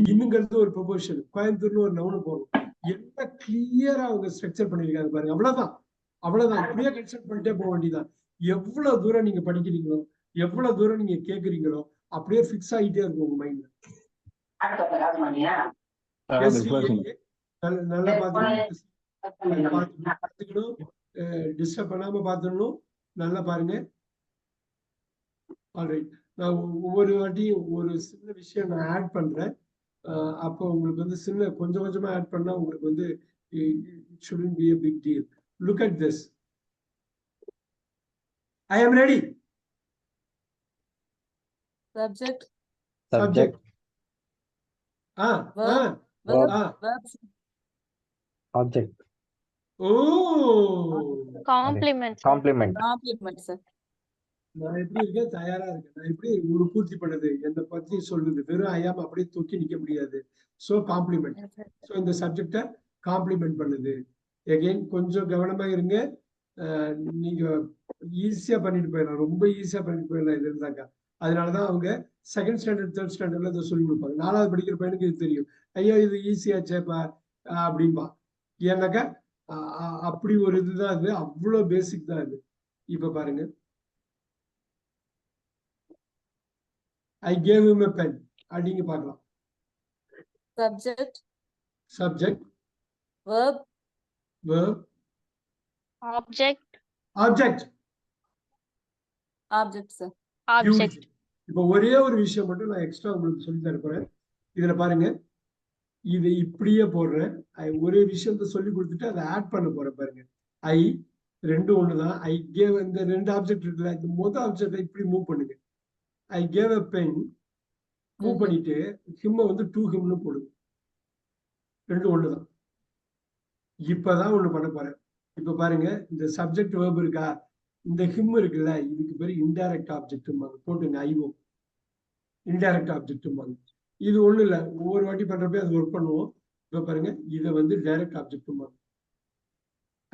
இன்னுங்கிறது ஒரு ப்ரொபோஷன். கோயம்புத்தூர்னு ஒரு நவுனு போறோம். என்ன கிளியரா அவங்க ஸ்ட்ரக்சர் பண்ணிருக்காங்க பாருங்க. அவ்வளவுதான். இப்படியே கன்சல்ட் பண்ணிட்டே போக வேண்டியதான். எவ்வளவு தூரம் நீங்க படிக்கிறீங்களோ, எவ்வளவு தூரம் நீங்க கேக்குறீங்களோ, அப்படியே பிக்ஸ் ஆகிட்டே இருக்கும் உங்க மைண்ட்ல. நல்லா பாத்துக்கணும். டிஸ்டர்ப் பண்ணாம பாத்துடணும். நல்லா பாருங்க. ஆல்ரைட், நான் ஒவ்வொரு வாட்டியும் ஒரு சின்ன விஷயம் நான் ஆட் பண்றேன். அப்போ உங்களுக்கு கொஞ்சம் கொஞ்சமா ஆட் பண்ணா உங்களுக்கு it shouldn't be a big deal. Look at this. I am ready.
Subject.
Subject.
Verb.
Object.
Complement.
Complement.
Complement, sir.
நான் எப்படி இருக்கேன்? தயாரா இருக்கேன். நான் எப்படி ஒரு பூர்த்தி பண்ணுது, என்னை பத்தி சொல்லுது. வெறும் ஐயாம அப்படியே தூக்கி நிக்க முடியாது. So complement. சோ இந்த சப்ஜெக்ட காம்ப்ளிமெண்ட் பண்ணுது. எகைன் கொஞ்சம் கவனமா இருங்க. நீங்க ஈஸியா பண்ணிட்டு போயிடலாம். ரொம்ப ஈஸியா பண்ணிட்டு போயிடலாம் இது இருந்தாக்கா. அதனாலதான் அவங்க செகண்ட் ஸ்டாண்டர்ட், தேர்ட் ஸ்டாண்டர்ட்ல இதை சொல்லி கொடுப்பாங்க. 4வது படிக்கிற பையனுக்கு இது தெரியும். ஐயோ இது ஈஸியாச்சேப்பா அப்படின்பா. ஏன்னாக்கா அப்படி ஒரு இதுதான் இது. அவ்வளவு பேசிக் தான் இது. இப்ப பாருங்க, I gave him a pen. அடிங்க பார்க்கலாம்.
Subject.
Verb.
Object.
Sir.
Object.
இப்போ ஒரே ஒரு விஷயம் மட்டும் நான் எக்ஸ்ட்ரா உங்களுக்கு சொல்லி தர போறேன். இதுல பாருங்க, இதை இப்படியே போடுறேன். ஒரே விஷயத்த சொல்லி கொடுத்துட்டு அதை ஆட் பண்ண போறேன் பாருங்க. ஐ ரெண்டும் ஒண்ணுதான். ஐ கேவ் இந்த ரெண்டு ஆப்ஜெக்ட் இருக்குல்ல, இந்த மொதல் ஆப்ஜெக்டை இப்படி மூவ் பண்ணுங்க. I gave a pen move
Mhm.
பண்ணிட்டு ஹிம்ம வந்து டூ ஹிம்னு போடுங்க. ரெண்டும் ஒண்ணுதான். இப்பதான் ஒண்ணு பண்ண போறேன். இப்ப பாருங்க, இந்த சப்ஜெக்ட் வேர்ப் இருக்கா, இந்த ஹிம் இருக்குல்ல, இதுக்கு பேரு இன்டைரக்ட் ஆப்ஜெக்ட் போட்டுங்க. IO indirect object. இது ஒண்ணு இல்ல, ஒவ்வொரு வாட்டி பண்றப்ப அது ஒர்க் பண்ணுவோம். இப்ப பாருங்க, இதை வந்து direct object.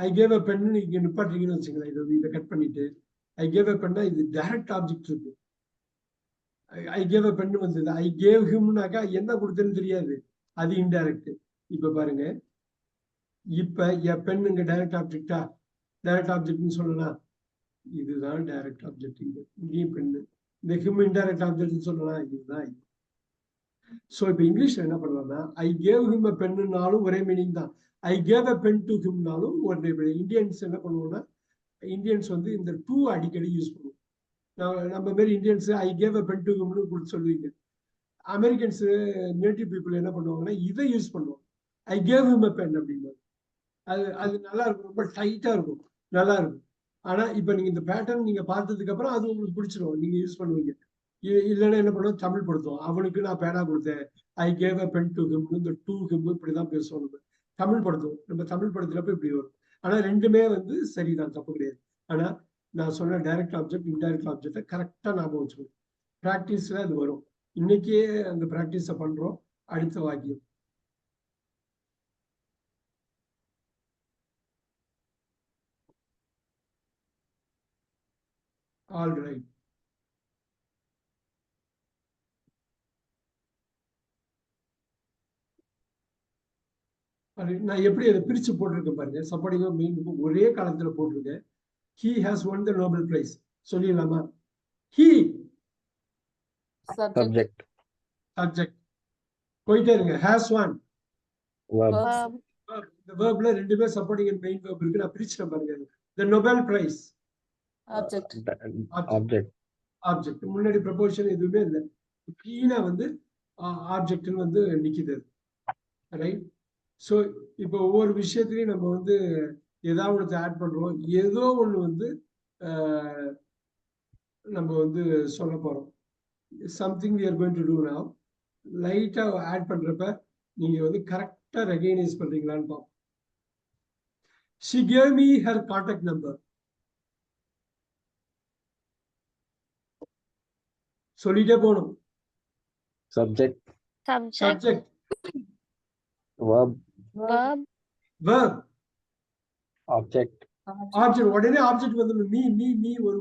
I gave a pen நீங்க நிப்பாட்டுறீங்கன்னு வச்சுங்களேன், இதை கட் பண்ணிட்டு ஐ கேவ் அ பென்னா இது டைரக்ட் ஆப்ஜெக்ட் இருக்கு. ஐ கேவ் அ பென் வந்தது, ஐ கேவ் ஹிம்னாக்கா என்ன கொடுத்தேன்னு தெரியாது, அது இன்டைரக்ட். இப்ப பாருங்க, இப்ப எ பென் இங்க டைரக்ட் ஆப்ஜெக்டா, டைரக்ட் ஆப்ஜெக்ட்னு சொல்லலாம். இதுதான் டைரக்ட் ஆப்ஜெக்ட். இங்கேயும் பெண்ணு. இந்த ஹிம் இன்டைரக்ட் ஆப்ஜெக்ட்னு சொல்லலாம். இதுதான். ஸோ இப்போ இங்கிலீஷ்ல என்ன பண்ணலாம்னா, ஐ கேவ் ஹிம் அ பென்னுனாலும் ஒரே மீனிங் தான், I gave a pen to ஹிம்னாலும் ஒரே மீனிங். இந்தியன்ஸ் என்ன பண்ணுவோம்னா, இந்தியன்ஸ் வந்து இந்த டூ அடிக்கடி யூஸ் பண்ணுவோம். நம்ம மாரி Indians I gave a pen to ஹிம்னு கொடுத்து சொல்லுவீங்க. அமெரிக்கன்ஸ் நேட்டிவ் பீப்புள் என்ன பண்ணுவாங்கன்னா, இதை யூஸ் பண்ணுவாங்க, I gave him a pen அப்படின்பாங்க. அது நல்லா இருக்கும், ரொம்ப டைட்டா இருக்கும், நல்லா இருக்கும். ஆனா இப்ப நீங்க இந்த பேட்டர்ன் நீங்க பார்த்ததுக்கு அப்புறம் அது உங்களுக்கு பிடிச்சிடும், நீங்க யூஸ் பண்ணுவீங்க. இல்லைன்னா என்ன பண்ணுவோம், தமிழ் படுத்துவோம். அவனுக்கு நான் பேனா கொடுத்தேன், I gave a pen to him. இந்த டூ ஹிம் இப்படிதான் பேசுவோம் நம்ம. தமிழ் படுத்துவோம், நம்ம தமிழ் படுத்துறப்ப இப்படி வரும். ஆனா ரெண்டுமே வந்து சரிதான், தப்பு கிடையாது. ஆனா நான் சொன்ன டைரக்ட் ஆப்ஜெக்ட் இன்டைரக்ட் ஆப்ஜெக்டை கரெக்டா ஞாபகம் வச்சுக்கணும். பிராக்டிஸ்ல அது வரும். இன்னைக்கே அந்த பிராக்டிஸை பண்றோம். அடுத்த வாக்கியம். All right. நான் எப்படி அதை பிரிச்சு போட்டிருக்கேன் பாருங்க. சப்போர்டிங்கா மெயின் ஒரே காலத்துல போட்டிருக்கேன். He has won the Nobel Prize. சொல்லிடலாமா? He
Subject.
Subject.
subject. போயிட்டே இருங்க. Has won.
Verb.
Verbs.
Verb.
இந்த வேர்ப்ல ரெண்டுமே சப்போர்டிங் அண்ட் மெயின் வேர்ப் இருக்கு. நான் பிரிச்சுட்டேன் பாருங்க. The Nobel Prize.
Object.
Object.
Object. முன்னாடி ப்ரொபோஷன் எதுவுமே இல்லை. கீழே வந்து ஆப்ஜெக்ட்னு வந்து நிக்குது. ரைட். ஸோ இப்போ ஒவ்வொரு விஷயத்துலையும் நம்ம வந்து ஏதாவது ஒன்று ஆட் பண்றோம். ஏதோ ஒன்று வந்து நம்ம வந்து சொல்ல போறோம். Something we are going to do now. லைட்டா ஆட் பண்றப்ப நீங்க வந்து கரெக்டா ரெகனைஸ் பண்றீங்களான்னு பார்ப்போம். She gave me her contact number. சொல்லிட்டே போகணும்.
Subject.
Subject.
Subject.
Verb.
Verb.
verb.
Object.
Object. உடனே ஆப்ஜெக்ட் வந்து மீ மீ மீ ஒரு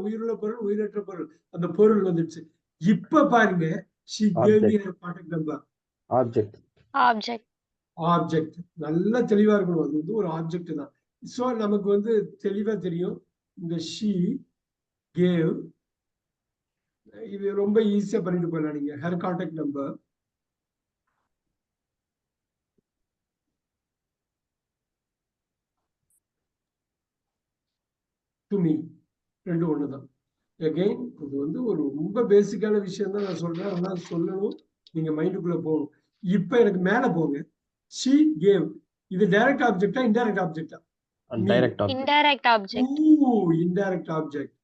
உயிருள்ள பொருள், உயிரற்ற பொருள், அந்த பொருள் வந்துடுச்சு. இப்ப பாருங்க, she gave me her contact number.
Object.
Object.
Object. நல்லா தெளிவா இருக்கணும், அது வந்து ஒரு ஆப்ஜெக்ட் தான். ஸோ நமக்கு வந்து தெளிவா தெரியும். இந்த she gave, இது ரொம்ப ஈஸியா பண்ணிட்டு போயிடலாம் நீங்க. her contact number to me. ரெண்டும் ஒண்ணுதான். அகைன் இது வந்து ஒரு ரொம்ப பேசிக்கான விஷயம் தான் நான் சொல்றேன். ஆனா சொல்லணும், நீங்க மைண்டுக்குள்ள போகணும். இப்ப எனக்கு மேல போங்க. she gave, இது டைரக்ட் ஆப்ஜெக்டா இன்டைரக்ட் ஆப்ஜெக்டா?
Direct object.
Indirect object.
Indirect object.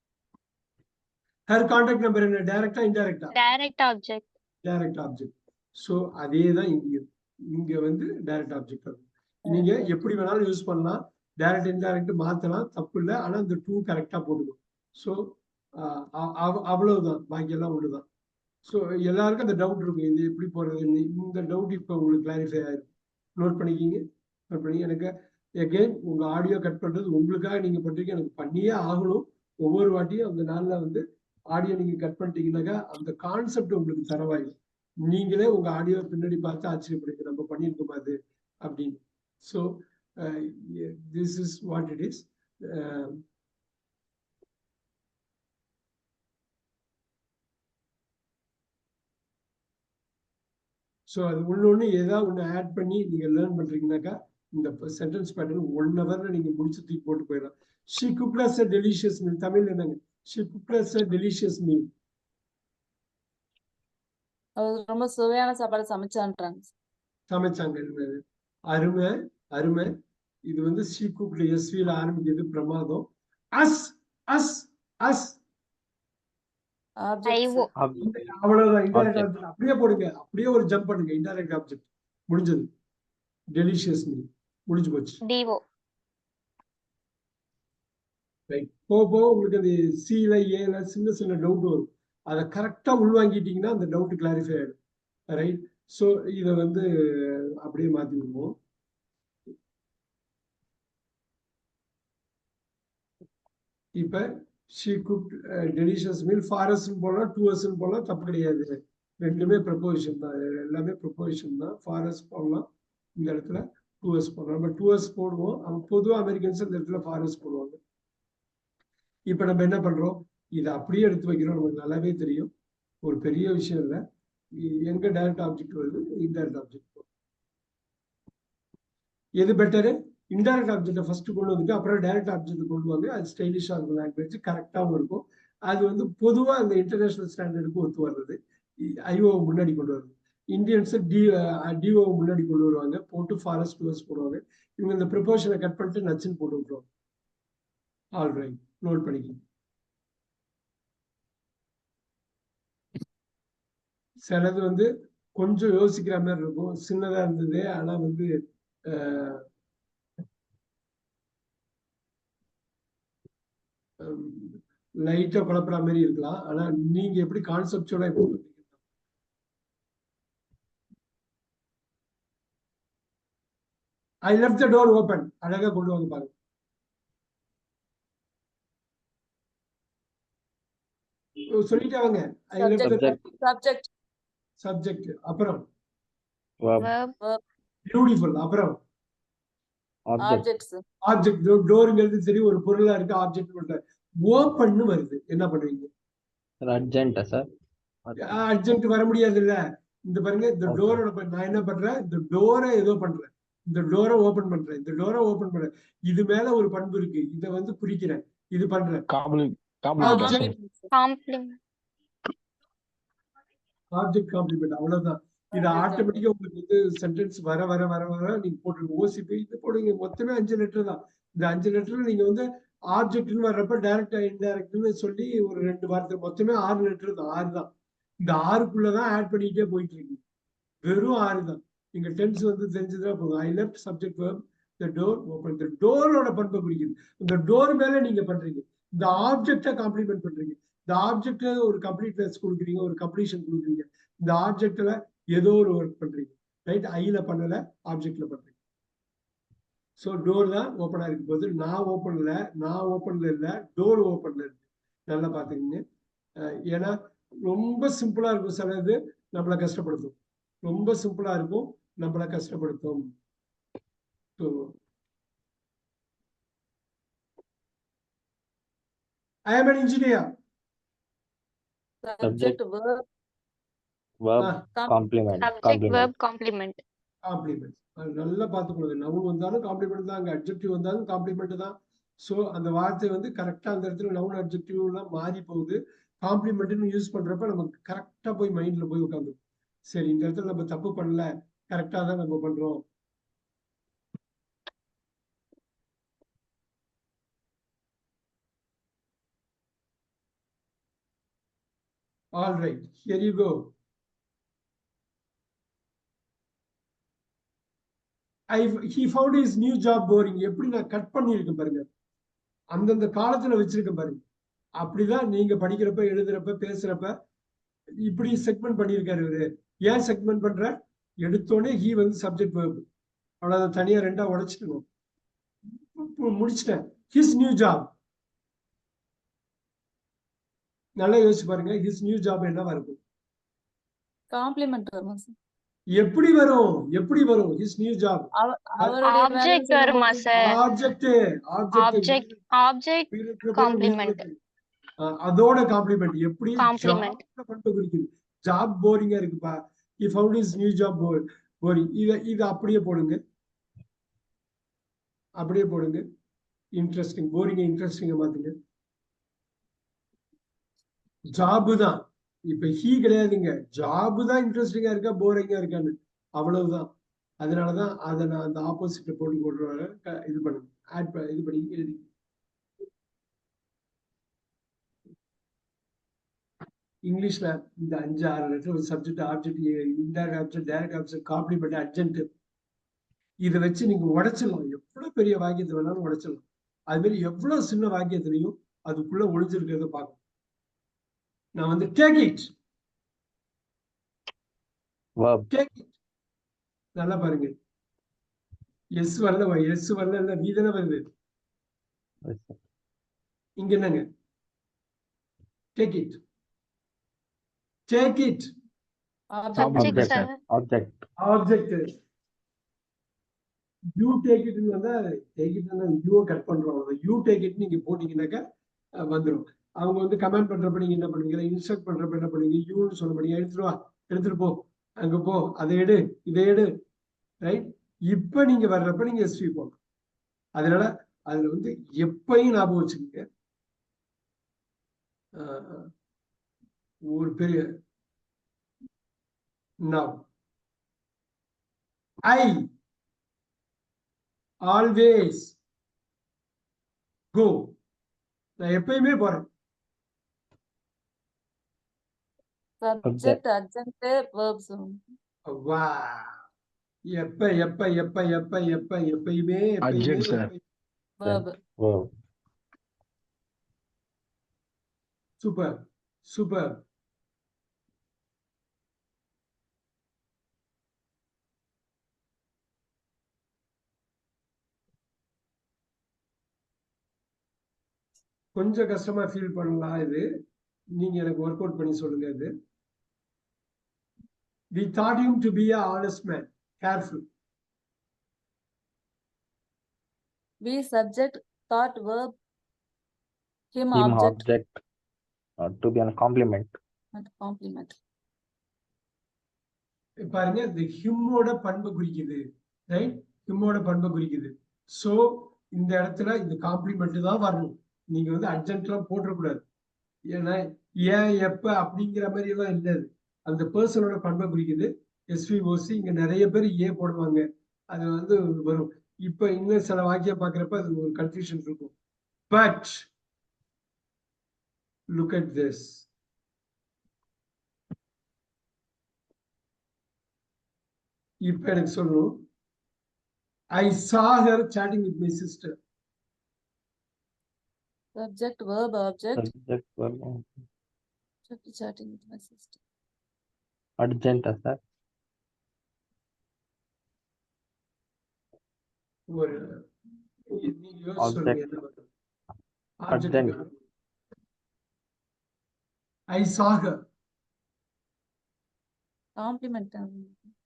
her contact number என்ன, டைரக்டா இன்டைரக்டா?
Direct object.
Direct object. So அதே தான் இங்கேயும். இங்க வந்து டைரக்ட் ஆப்ஜெக்ட். நீங்க எப்படி வேணாலும் யூஸ் பண்ணலாம், டைரக்ட் இன்டைரக்ட் மாத்தலாம், தப்பு இல்லை. ஆனா இந்த டூ கரெக்டா போட்டுக்கும். ஸோ அவ்வளவுதான், பாக்கி எல்லாம் ஒண்ணுதான். ஸோ எல்லாருக்கும் அந்த டவுட் இருக்கும், இது எப்படி போறதுன்னு. இந்த டவுட் இப்போ உங்களுக்கு கிளாரிஃபை ஆயிரும். நோட் பண்ணிக்கிங்க. நோட் பண்ணி எனக்கு எகைன் உங்க ஆடியோ கட் பண்றது உங்களுக்காக நீங்க பண்றீங்க, எனக்கு பண்ணியே ஆகணும். ஒவ்வொரு வாட்டியும் அந்த நாள்ல வந்து ஆடியோ நீங்க கட் பண்ணிட்டீங்கன்னாக்கா அந்த கான்செப்ட் உங்களுக்கு தரவாயிடும். நீங்களே உங்க ஆடியோ பின்னாடி பார்த்து ஆச்சரியப்படுங்க, நம்ம பண்ணியிருக்கோமா அது அப்படின்னு. So this is what it is. So அது ஒன்று ஏதாவது ஒன்று ஆட் பண்ணி நீங்கள் லேர்ன் பண்ணுறீங்கன்னாக்கா இந்த சென்டென்ஸ் பேட்டர்ன் 1 ஹவர்ல நீங்கள் முடிச்சு தூக்கி போட்டு போயிடலாம். She cooked us a delicious meal. Tamil என்னங்க? She cooked us a delicious meal.
அது ரொம்ப சுவையான சாப்பாடு சமைச்சான்றாங்க.
சமைச்சாங்க. அருமை அருமை. இது வந்து சி குக்ல எஸ்வில ஆரம்பிக்கிறது பிரமாதம். அஸ் அஸ் அஸ்
Object,
IO.
sir.
அவ்வளவுதான். Indirect
Object.
ஆப்ஜெக்ட் அப்படியே போடுங்க, அப்படியே ஒரு ஜம்ப் பண்ணுங்க. இன்டைரக்ட் ஆப்ஜெக்ட் முடிஞ்சது. டெலிஷியஸ் மீல் முடிஞ்சு போச்சு.
DO.
ரைட். போக போக உங்களுக்கு அந்த சில ஏல சின்ன சின்ன டவுட் வரும். அதை கரெக்டா உள்வாங்கிட்டீங்கன்னா அந்த டவுட் கிளாரிஃபை ஆயிடும். ரைட். ஸோ இதை வந்து அப்படியே மாத்தி விடுவோம். இப்ப she cooked delicious meal. ஃபாரஸ்ட்னு போலாம், டுவர்ஸ்னு போலாம், தப்பு கிடையாது. ரெண்டுமே ப்ரொபோசிஷன் தான், எல்லாமே ப்ரொபோசிஷன் தான். ஃபாரஸ்ட் போடலாம், இந்த இடத்துல டுவர்ஸ் போடலாம். நம்ம டுவர்ஸ் போடுவோம், அவங்க பொதுவாக அமெரிக்கன்ஸ் இந்த இடத்துல ஃபாரஸ்ட் போடுவாங்க. இப்ப நம்ம என்ன பண்றோம், இதை அப்படியே எடுத்து வைக்கிறோம். நமக்கு நல்லாவே தெரியும், ஒரு பெரிய விஷயம் இல்லை. எங்க டைரக்ட் ஆப்ஜெக்ட் வருது, இன்டைரக்ட் ஆப்ஜெக்ட் வரும். எது பெட்டரு? இன்டைரக்ட் ஆப்ஜெக்டை ஃபர்ஸ்ட் கொண்டு வந்துட்டு அப்புறம் டைரக்ட் ஆப்ஜெக்ட் கொண்டு வாங்க. அது ஸ்டைலிஷாக இருக்கும், லாங்குவேஜ் கரெக்டாகவும் இருக்கும். அது வந்து பொதுவாக அந்த இன்டர்நேஷனல் ஸ்டாண்டர்டுக்கு ஒத்து வர்றது. ஐஓவை முன்னாடி கொண்டு வருது. இந்தியன்ஸ் டிஓ முன்னாடி கொண்டு வருவாங்க, போட்டு ஃபாரஸ்ட் டுவர்ஸ் போடுவாங்க. இவங்க இந்த ப்ரிப்போஷனை கட் பண்ணிட்டு நச்சுன்னு போட்டு விட்டுருவாங்க. ஆல் ரைட், நோட் பண்ணிக்கலாம். சிலது வந்து கொஞ்சம் யோசிக்கிற மாதிரி இருக்கும், சின்னதா இருந்தது, ஆனா வந்து லைட்டா குழப்பற மாதிரி இருக்கலாம். ஆனா நீங்க எப்படி கான்செப்டுவலா எப்படி I left the door open அழகா கொண்டு வந்து பாருங்க. சொல்லிட்டே வாங்க. I left the
Subject,
subject, அப்புறம்
verb,
Verb.
பியூட்டிஃபுல், அப்புறம்
object,
object, sir.
ஆப்ஜெக்ட். டோருங்கிறது சரி, ஒரு பொருளா இருக்கு, ஆப்ஜெக்ட் ஓப்பன் வருது, என்ன பண்ணுவீங்க?
urgent, sir.
அர்ஜென்ட் வர முடியாது இல்ல. இந்த பாருங்க, இந்த
Okay.
டோரோட நான் என்ன பண்றேன், இந்த டோரை ஏதோ பண்றேன், இந்த டோரை ஓபன் பண்றேன், இந்த டோரை ஓபன் பண்றேன். இது மேல ஒரு பண்பு இருக்கு, இதை வந்து குறிக்கிறேன், இது பண்றேன்.
காம்ப்ளிமெண்டேஷன்.
Compliment.
ஆப்ஜெக்ட் காம்ப்ளிமெண்ட், அவ்வளவுதான். இது
Object
ஆட்டோமேட்டிக்கா உங்களுக்கு வந்து சென்டென்ஸ் வர வர வர வர நீங்க போட்டுருங்க. ஓசிபி இது போடுங்க, மொத்தமே 5 லெட்டர் தான். இந்த 5 லெட்டர் நீங்க வந்து ஆப்ஜெக்ட்னு வர்றப்ப டைரக்டா இன்டைரக்ட்னு சொல்லி ஒரு 2 வார்த்தை, மொத்தமே 6 லெட்டர் தான், 6 தான். இந்த 6க்குள்ளதான் ஆட் பண்ணிக்கிட்டே போயிட்டு இருக்கு. வெறும் 6 தான். நீங்க டென்ஸ் வந்து தெரிஞ்சதுதான் போதும். I left subject verb the door open. இந்த டோரோட பண்பை குறிக்குது. இந்த டோர் மேல நீங்க பண்றீங்க, இந்த ஆப்ஜெக்டை காம்ப்ளிமெண்ட் பண்றீங்க. இந்த ஆப்ஜெக்ட்ல ஒரு கம்ப்ளீட்னஸ் கொடுக்குறீங்க, ஒரு கம்ப்ளீஷன் கொடுக்குறீங்க. இந்த ஆப்ஜெக்ட்ல ஏதோ ஒரு ஒர்க் பண்றீங்க. ரைட். ஐல பண்ணல, ஆப்ஜெக்ட்ல பண்றீங்க. ஸோ டோர் தான் ஓப்பனா இருக்கு போது, நான் ஓப்பன்ல இல்ல, டோர் ஓப்பன்ல இருக்கு. நல்லா பாத்துக்கீங்க. ஏன்னா ரொம்ப சிம்பிளா இருக்கும், சில இது நம்மளை கஷ்டப்படுத்தும். ரொம்ப சிம்பிளா இருக்கும், நம்மளை கஷ்டப்படுத்தும். I am an engineer.
subject, verb,
verb, complement,
Subject.
complement,
Verb. Complement.
Complement. நல்லா பார்த்துக்கொள்ளுங்க. நவுன் வந்தாலும் காம்ப்ளிமெண்ட் தான், அங்க அட்ஜெக்டிவ் வந்தாலும் காம்ப்ளிமெண்ட் தான். ஸோ அந்த வார்த்தை வந்து கரெக்டா அந்த இடத்துல நவுன் அட்ஜெக்டிவ் எல்லாம் மாறி போகுது. காம்ப்ளிமெண்ட்னு யூஸ் பண்றப்ப நமக்கு கரெக்டா போய் மைண்ட்ல போய் உட்காந்து, சரி இந்த இடத்துல நம்ம தப்பு பண்ணல, கரெக்டா தான் நம்ம பண்றோம். All right, here you go. He found his new job boring. எப்படி நான் கட் பண்ணியிருக்கேன் பாருங்க, அந்தந்த காலத்துல வச்சிருக்கேன் பாருங்க. அப்படிதான் நீங்க படிக்கிறப்ப, எழுதுறப்ப, பேசுறப்ப இப்படி செக்மெண்ட் பண்ணியிருக்காரு இவரு. ஏன் செக்மெண்ட் பண்ற? எடுத்தோடனே ஹி வந்து சப்ஜெக்ட் வெர்ப், அவ்வளவு தனியா 2ஆ உடைச்சிக்கணும். முடிச்சிட்டேன். His new job. நல்லா யோசிச்சு பாருங்க, ஹிஸ் நியூ ஜாப் என்னவா இருக்கும்?
complement வருமா, sir?
எப்படி வரும், எப்படி வரும்? ஹிஸ் நியூ ஜாப்
அவருடைய வேலை
Object வருமா
செய்யும்போது
sir?
ஆப்ஜெக்ட்.
Object. Complement.
அதோட காம்ப்ளிமெண்ட். எப்படி?
Complement.
ஜாப் பண்பு குறிக்குது. ஜாப் போரிங்கா இருக்குப்பா, he found his new job boring. இத அப்படியே போடுங்க, அப்படியே போடுங்க. இன்ட்ரெஸ்டிங், போரிங் இன்ட்ரெஸ்டிங்கா மாத்துங்க. ஜாப் தான், இப்ப ஹீ கிடையாதுங்க, ஜாப் தான் இன்ட்ரெஸ்டிங்கா இருக்கா போரிங்கா இருக்கான்னு, அவ்வளவுதான். அதனாலதான் அதை நான் அந்த ஆப்போசிட்ல போட்டு இது பண்ணணும் இது பண்ணி எழுதி. இங்கிலீஷ்ல இந்த 5-6 letter subject object indirect object direct object complement adjunct இதை வச்சு நீங்க உடைச்சிடலாம். எவ்வளவு பெரிய வாக்கியத்தை வேணாலும் உடைச்சிடலாம். அது மாதிரி எவ்வளவு சின்ன வாக்கியத்திலையும் அதுக்குள்ள ஒளிஞ்சிருக்கிறத பார்க்கணும். நான் வந்து டேக் இட்
verb,
நல்லா பாருங்க. எஸ் வரல வீ தானே வருது.
yes, sir.
இங்க என்னங்க take it
Object,
Object,
sir.
object,
object. You take it வந்தா டேக் இட் யூ கட் பண்றோம். யூ டேக் இட் நீங்க போட்டீங்கன்னாக்கா வந்துடும். அவங்க வந்து கமெண்ட் பண்றப்ப நீங்க என்ன பண்ணுவீங்க, இன்ஸ்ட்ரக்ட் பண்றப்ப என்ன பண்ணுவீங்க, யூன்னு சொல்ல முடியும். எடுத்துட்டு வா, எடுத்துட்டு போ, அங்க போ, அதை எடு, இதை எடு, ரைட். இப்ப நீங்க வர்றப்ப நீங்க எஸ்வி போகணும். அதனால அதுல வந்து எப்பயும் ஞாபகம் வச்சுக்கோங்க, ஒரு பெரிய now I always go. நான் எப்பயுமே போறேன்.
சப்ஜெக்ட் அட்ஜெக்ட் verbs
வா எப்பயுமே
Adject, sir.
verb
verb,
super super. கொஞ்சம் கஷ்டமா ஃபீல் பண்ணலாம். இது நீங்க எனக்கு ஒர்க் அவுட் பண்ணி சொல்லுங்க. இது we thought him to be a honest man, careful.
we subject thought verb him
him
object
object, to be a complement,
and complement.
பாருங்க, இந்த ஹிம்மோட பண்பு குறிக்குது, ரைட். ஹிம்மோட பண்பை குறிக்குது. சோ இந்த இடத்துல இந்த காம்ப்ளிமெண்ட் தான் வரணும். நீங்க வந்து அர்ஜென்ட் எல்லாம் போட்டுறக்கூடாது. ஏன்னா ஏன் எப்ப அப்படிங்கிற மாதிரி எல்லாம் இல்லை. அந்த பர்சனோட பண்பை குறிக்குது. எஸ்விஓசி இங்க நிறைய பேர் ஏன் போடுவாங்க, அது வந்து வரும். இப்ப இன்னும் சில வாக்கியம் பாக்குறப்ப அது ஒரு கன்ஃபியூஷன் இருக்கும். But look at this. இப்ப எனக்கு சொல்லணும், I saw her chatting with my sister.
Subject verb object
subject, verb,
chatting with my sister.
urgent, sir.
ஒரு நீங்க யோசிச்சு சொல்லுங்க என்ன வரும்.
Urgent.
I saw her.
Complement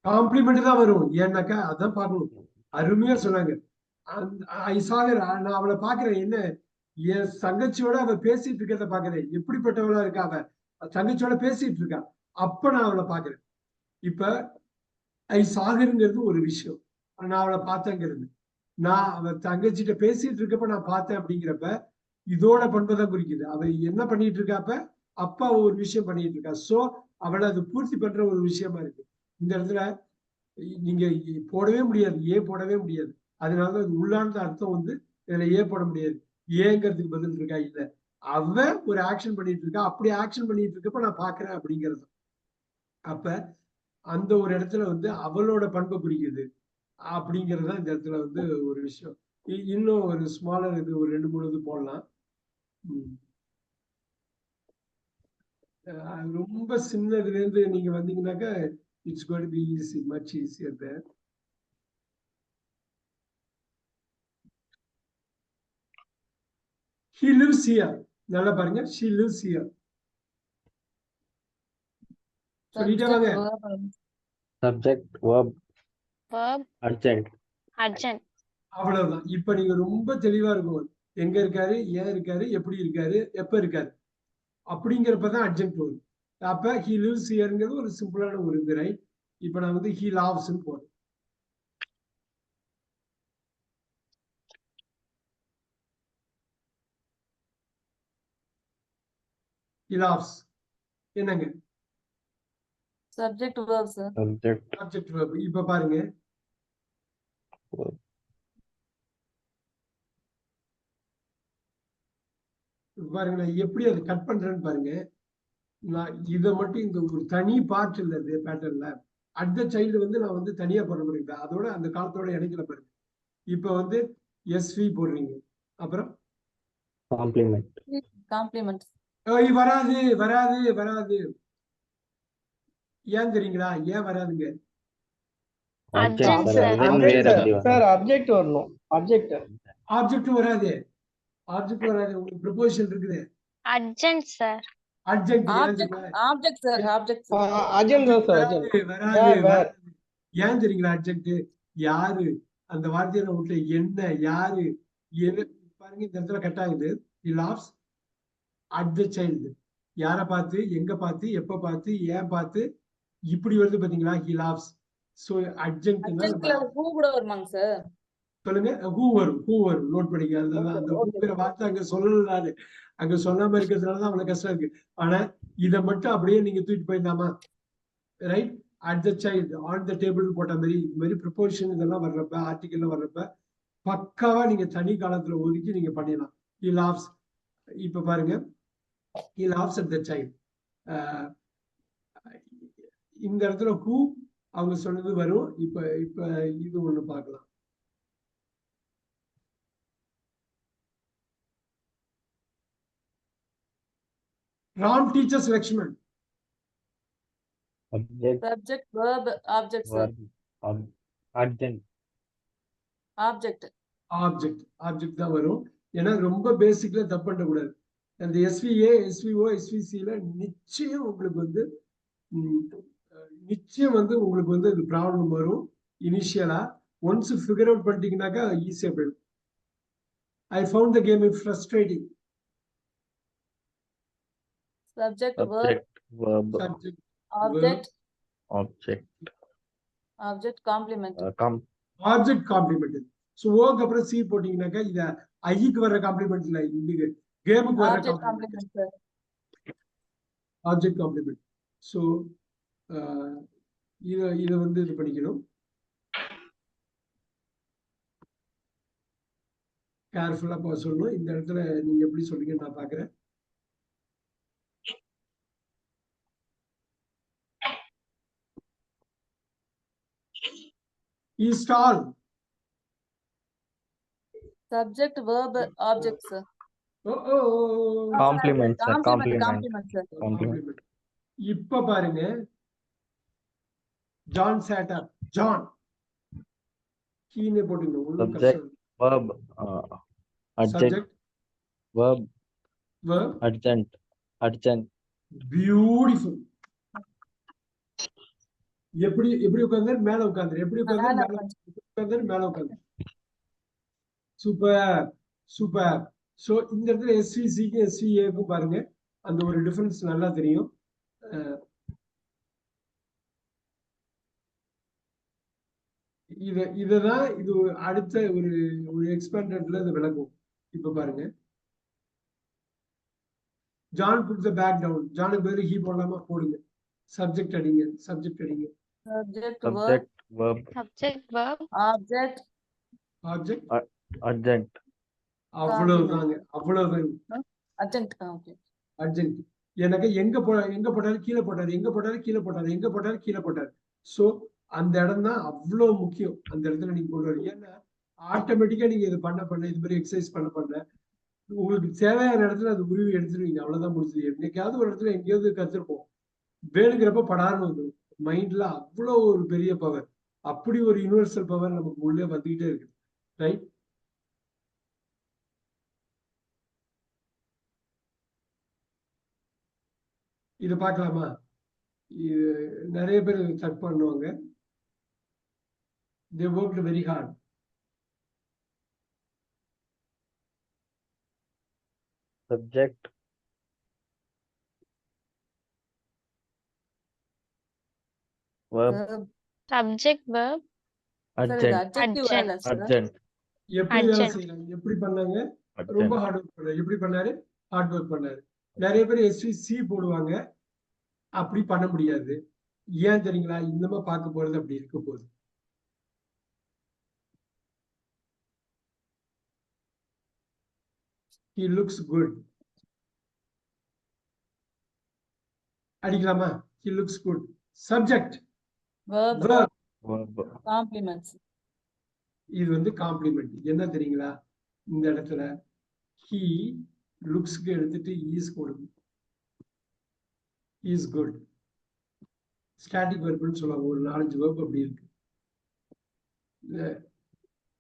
complement தான் வரும். ஏன்னாக்கா அதான் பார்க்கணும். அருமையா சொன்னாங்க. I saw her, நான் அவளை பாக்குறேன். என்ன, என் தங்கச்சியோட அவ பேசிட்டு இருக்கிறத பாக்குறேன். எப்படிப்பட்டவளா இருக்கா அவ, தங்கச்சியோட பேசிட்டு இருக்கா. அப்ப நான் அவளை பாக்குறேன். இப்ப ஐ சாகருங்கிறது ஒரு விஷயம், நான் அவளை பார்த்தேங்கிறது. நான் அவ தங்கச்சிட்ட பேசிட்டு இருக்கப்ப நான் பார்த்தேன் அப்படிங்கிறப்ப இதோட பண்பை தான் குறிக்குது. அவ என்ன பண்ணிட்டு இருக்காப்ப, அப்பா ஒரு விஷயம் பண்ணிட்டு இருக்கா. சோ அவளை அது பூர்த்தி பண்ற ஒரு விஷயமா இருக்கு. இந்த இடத்துல நீங்க போடவே முடியாது, போடவே முடியாது. அதனால உள்ளார்ந்த அர்த்தம் வந்து இதுல போட முடியாது. ஏங்கிறதுக்கு பதில் இருக்கா, இல்ல அவ ஒரு ஆக்ஷன் பண்ணிட்டு இருக்கா. அப்படி ஆக்ஷன் பண்ணிட்டு இருக்கப்ப நான் பாக்குறேன் அப்படிங்கிறது. அப்ப அந்த ஒரு இடத்துல வந்து அவளோட பண்பை குறிக்குது அப்படிங்கிறது இந்த இடத்துல வந்து ஒரு விஷயம். இன்னும் ஒரு ஸ்மாலர் இது ஒரு 2-3 இது போடலாம். ரொம்ப சின்னதுல இருந்து நீங்க வந்தீங்கன்னாக்கா it's going to be easy, much easier there. He lives here. நல்லா பாருங்க, she lives here. சொல்லிட்டே வாங்க.
Subject, verb, urgent.
அவ்வளவுதான். இப்ப நீங்க ரொம்ப தெளிவா இருக்கும். எங்க இருக்காரு, ஏன் இருக்காரு, எப்படி இருக்காரு, எப்ப இருக்காரு அப்படிங்கிறப்பதான் அர்ஜென்ட் வரும். அப்ப he lives hereங்கிறது ஒரு சிம்பிளான ஒரு இது, ரைட். இப்ப நான் வந்து he loves ன்னு போறேன். he loves என்னங்க,
subject verb sir.
Subject,
subject verb. இப்ப பாருங்க,
verb.
பாருங்க நான் எப்படி அதை கட் பண்றேன்னு பாருங்க. நான் இதை மட்டும் இந்த ஒரு தனி பார்ட் இல்லை இது பேட்டர்ன்ல. அடுத்த சைல்டு வந்து நான் வந்து தனியா போட முடியுது, அதோட அந்த காலத்தோட இணைக்கல பாருங்க. இப்ப வந்து எஸ்வி போடுறீங்க, அப்புறம்
Complement.
Complement.
வராது வராது வராது. ஏன் தெரியுங்களா? ஏன் வராதுங்க?
Object
Adjunct,
sir.
sir.
Then
Object,
where
sir.
அப்படி வரும்?
Sir, object வரணும். Object.
ஆப்ஜெக்ட் வராது, ஆப்ஜெக்ட் வராது. உங்களுக்கு ப்ரொபோசிஷன் இருக்குது.
Adjunct, sir.
அட்ஜெக்ட் ஏன்
Object,
தெரியுங்களா?
object, sir, object, sir.
Agent தான் sir, agent.
வராது
Where, where?
வராது. ஏன் தெரியுங்களா? அட்ஜெக்ட் யாரு, அந்த வார்த்தையில விட்டு என்ன, யாரு, எது பாருங்க. இந்த இடத்துல கட் ஆகுது. He laughs at the child. யாரை பார்த்து, எங்க பார்த்து, எப்ப பார்த்து, ஏன் பார்த்து, இப்படி வருது பாத்தீங்களா? He laughs. So அட்ஜெக்ட்னா
Adjunctல who கூட வருமாங்க சார்?
சொல்லுங்க. ஹூ வரும், ஹூ வரும். நோட் பண்ணிக்க. அதுதான் அந்த ஹூங்கிற வார்த்தை அங்க சொல்லல நானு. அங்க சொல்லாம இருக்கிறதுனாலதான் அவ்வளவு கஷ்டம் இருக்கு. ஆனா இதை மட்டும் அப்படியே நீங்க தூக்கிட்டு போயிடலாமா? Right. At the child, on the table போட்ட மாதிரி, இது மாதிரி ப்ரிப்போசிஷன் இதெல்லாம் வர்றப்ப, ஆர்டிகல்ல வர்றப்ப பக்காவா நீங்க தனி காலத்துல ஒதுக்கி நீங்க பண்ணிடலாம். He laughs. இப்ப பாருங்க, he laughs at the child. இந்த இடத்துல ஹூ அவங்க சொன்னது வரும். இப்ப இப்ப இது ஒண்ணு பார்க்கலாம். Ram teaches Lakshman.
Object,
Subject, verb, object, sir.
verb, adjunct.
Object.
Object தான் வரும். ஏன்னா ரொம்ப பேசிக்ல தப்பு பண்ணக்கூடாது. அந்த எஸ்விஏ, எஸ்விஓ, எஸ்விசில நிச்சயம் உங்களுக்கு வந்து நிச்சயம் வந்து உங்களுக்கு வந்து அது ப்ராப்ளம் வரும். இனிஷியலா ஒன்ஸ் ஃபிகர் அவுட் பண்ணிட்டீங்கன்னாக்கா ஈஸியா போயிடும். I found the game frustrating.
Subject, verb,
Subject, verb,
subject,
object,
object.
object, complement.
Object complement. So ஓக்கு அப்புறம் சி போட்டீங்கன்னாக்கா இத ஐக்கு வர்ற காம்ப்ளிமெண்ட் இல்லை, இதுக்கு கேமுக்கு வர்ற
Object,
complement.
complement, sir.
Object complement. So இதை வந்து இது பண்ணிக்கணும். கேர்ஃபுல்லா சொல்லணும். இந்த இடத்துல நீங்க எப்படி சொல்றீங்கன்னு நான் பாக்குறேன். Is tall.
Subject, verb, object, sir.
Oh.
Complement, sir. Complement.
Compliment, sir.
Compliment.
இப்ப பாருங்க, ஜான் sat up. ஜான் கீழே போட்டுங்க.
Subject, verb, adject,
Subject,
verb,
verb.
adjunct.
Beautiful. எப்படி எப்படி உட்கார்ந்தாரு? மேல உட்கார்ந்தாரு. எப்படி உட்கார்ந்தாரு? மேல உட்கார்ந்தாரு. Super super. சோ இந்த இடத்துல எஸ்விசிக்கு எஸ்விஏக்கும் பாருங்க அந்த ஒரு டிஃபரன்ஸ் நல்லா தெரியும். இததான் இது அடுத்த ஒரு எக்ஸ்பேண்டட்ல இது விளக்கும். இப்ப பாருங்க, John put the bag down. ஜானுக்கு பதில் ஹீ போடலாமா? போடுங்க. சப்ஜெக்ட் அடிங்க, சப்ஜெக்ட் அடிங்க.
Subject,
Subject, verb,
Subject, verb.
object,
object.
adjunct.
அவ்வளவுதாங்க, அவ்வளவுதான்.
adjunct, okay.
அர்ஜென்ட். எனக்கு எங்க போட்டாரு? கீழே போட்டாரு. எங்க போட்டாரு? கீழே போட்டாரு. எங்க போட்டாரு? கீழே போட்டாரு. சோ அந்த இடம் தான் அவ்வளவு முக்கியம். அந்த இடத்துல நீங்க கொண்டு வரீங்க. ஏன்னா ஆட்டோமேட்டிக்கா நீங்க இது பண்ண இது மாதிரி எக்ஸசைஸ் பண்ண உங்களுக்கு தேவையான இடத்துல அது உருவி எடுத்துருவீங்க. அவ்வளவுதான் முடிஞ்சது. என்னைக்காவது ஒரு இடத்துல எங்கேயாவது கத்துருப்போம், வேணுங்கிறப்ப படாருன்னு வந்துடும். மைண்ட்ல அவ்வளவு ஒரு பெரிய பவர், அப்படி ஒரு யூனிவர்சல் பவர் நமக்கு உள்ளே வந்துகிட்டே இருக்கு. ரைட். இது பார்க்கலாமா? இது நிறைய பேர் கட் பண்ணுவாங்க. They worked very hard.
Subject, verb,
Verb.
Subject, verb.
Sir, இது
adjunct,
adjective வரல, sir.
adjunct,
எப்படி வேலை
Adjunct.
செய்யறாங்க, எப்படி பண்ணாங்க? ரொம்ப
adjunct.
ஹார்ட் ஒர்க் பண்ணாரு. எப்படி பண்ணாரு? ஹார்ட் ஒர்க் பண்ணாரு. நிறைய பேர் எஸ்விசி போடுவாங்க, அப்படி பண்ண முடியாது. ஏன் தெரியுங்களா? இந்த மாதிரி பார்க்க போறது அப்படி இருக்க போகுது. he looks good. அடிக்கலாமா? He looks good. Subject,
verb,
verb.
verb,
compliments.
இது வந்து காம்ப்ளிமெண்ட். என்ன தெரியுங்களா? இந்த இடத்துல he லுக்ஸ்க்கு எடுத்துட்டு is போடுங்க. is good. ஸ்டாட்டிக் வெர்ப்னு சொல்லுவாங்க. ஒரு 4-5 வெர்ப் அப்படி இருக்கு.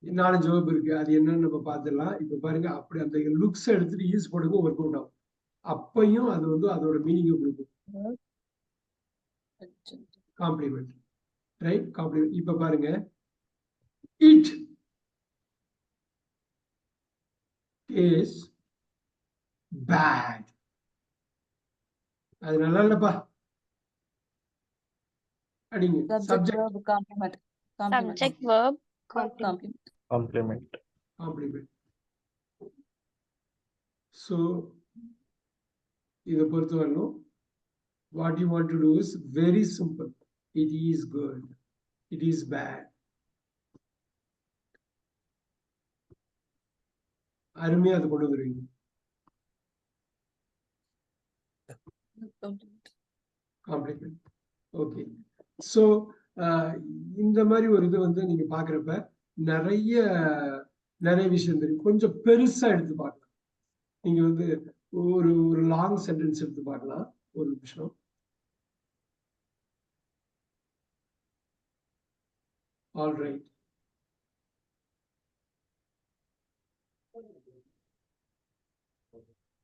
4-5 வெர்ப் இருக்கு. அது என்னன்னு நம்ம பார்த்துடலாம். இப்ப பாருங்க, அப்படி அந்த லுக்ஸ் எடுத்துட்டு ஈஸ் போடுங்க, ஒர்க் அவுட் ஆகும். அப்பையும் அது வந்து அதோட மீனிங்கை கொடுக்கும்.
Verb, adjunct.
Complement, right? Complement. இப்ப பாருங்க, இட் இஸ் பேட். அது நல்லா இல்லப்பா. அடிங்க.
Subject,
subject,
verb, complement. Complement.
Subject, verb,
Complement.
complement,
complement. So இதை பொறுத்த வரணும், what you want to do is very simple. It is good, it is bad. அருமையா அதை கொண்டு வந்துருவீங்க.
Complement.
காம்ப்ளிமெண்ட். ஓகே. ஸோ இந்த மாதிரி ஒரு இது வந்து நீங்க பாக்குறப்ப நிறைய நிறைய விஷயம் தெரியும். கொஞ்சம் பெருசா எடுத்து பார்க்கலாம். நீங்க வந்து ஒரு ஒரு லாங் சென்டென்ஸ் எடுத்து பார்க்கலாம். ஒரு நிமிஷம். All right.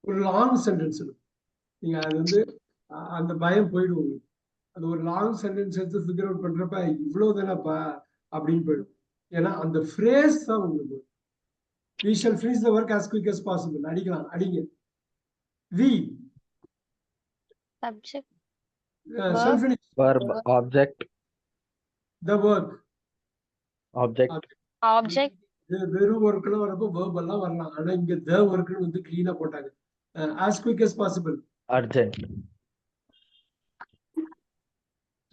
ஒரு லாங் சென்டென்ஸ் இருக்கும். நீங்க அது வந்து அந்த பயம் போயிடும் உங்களுக்கு. அது ஒரு லாங் சென்டென்ஸ் எடுத்து ஃபிகர் அவுட் பண்றப்ப இவ்வளவு தானப்பா அப்படின்னு போயிடும். ஏன்னா அந்த ஃப்ரேஸ் தான் உங்களுக்கு. We shall finish the work as quick as possible. அடிக்கலாம், அடிங்க. We
subject,
shall finish
verb, object,
the work.
object,
object,
வெறும் ஒர்க்லாம் வரப்போ வேர்ப் எல்லாம் வரலாம். ஆனா இங்க the ஒர்க்னு வந்து கிளீனா போட்டாங்க. as quick as possible.
urgent,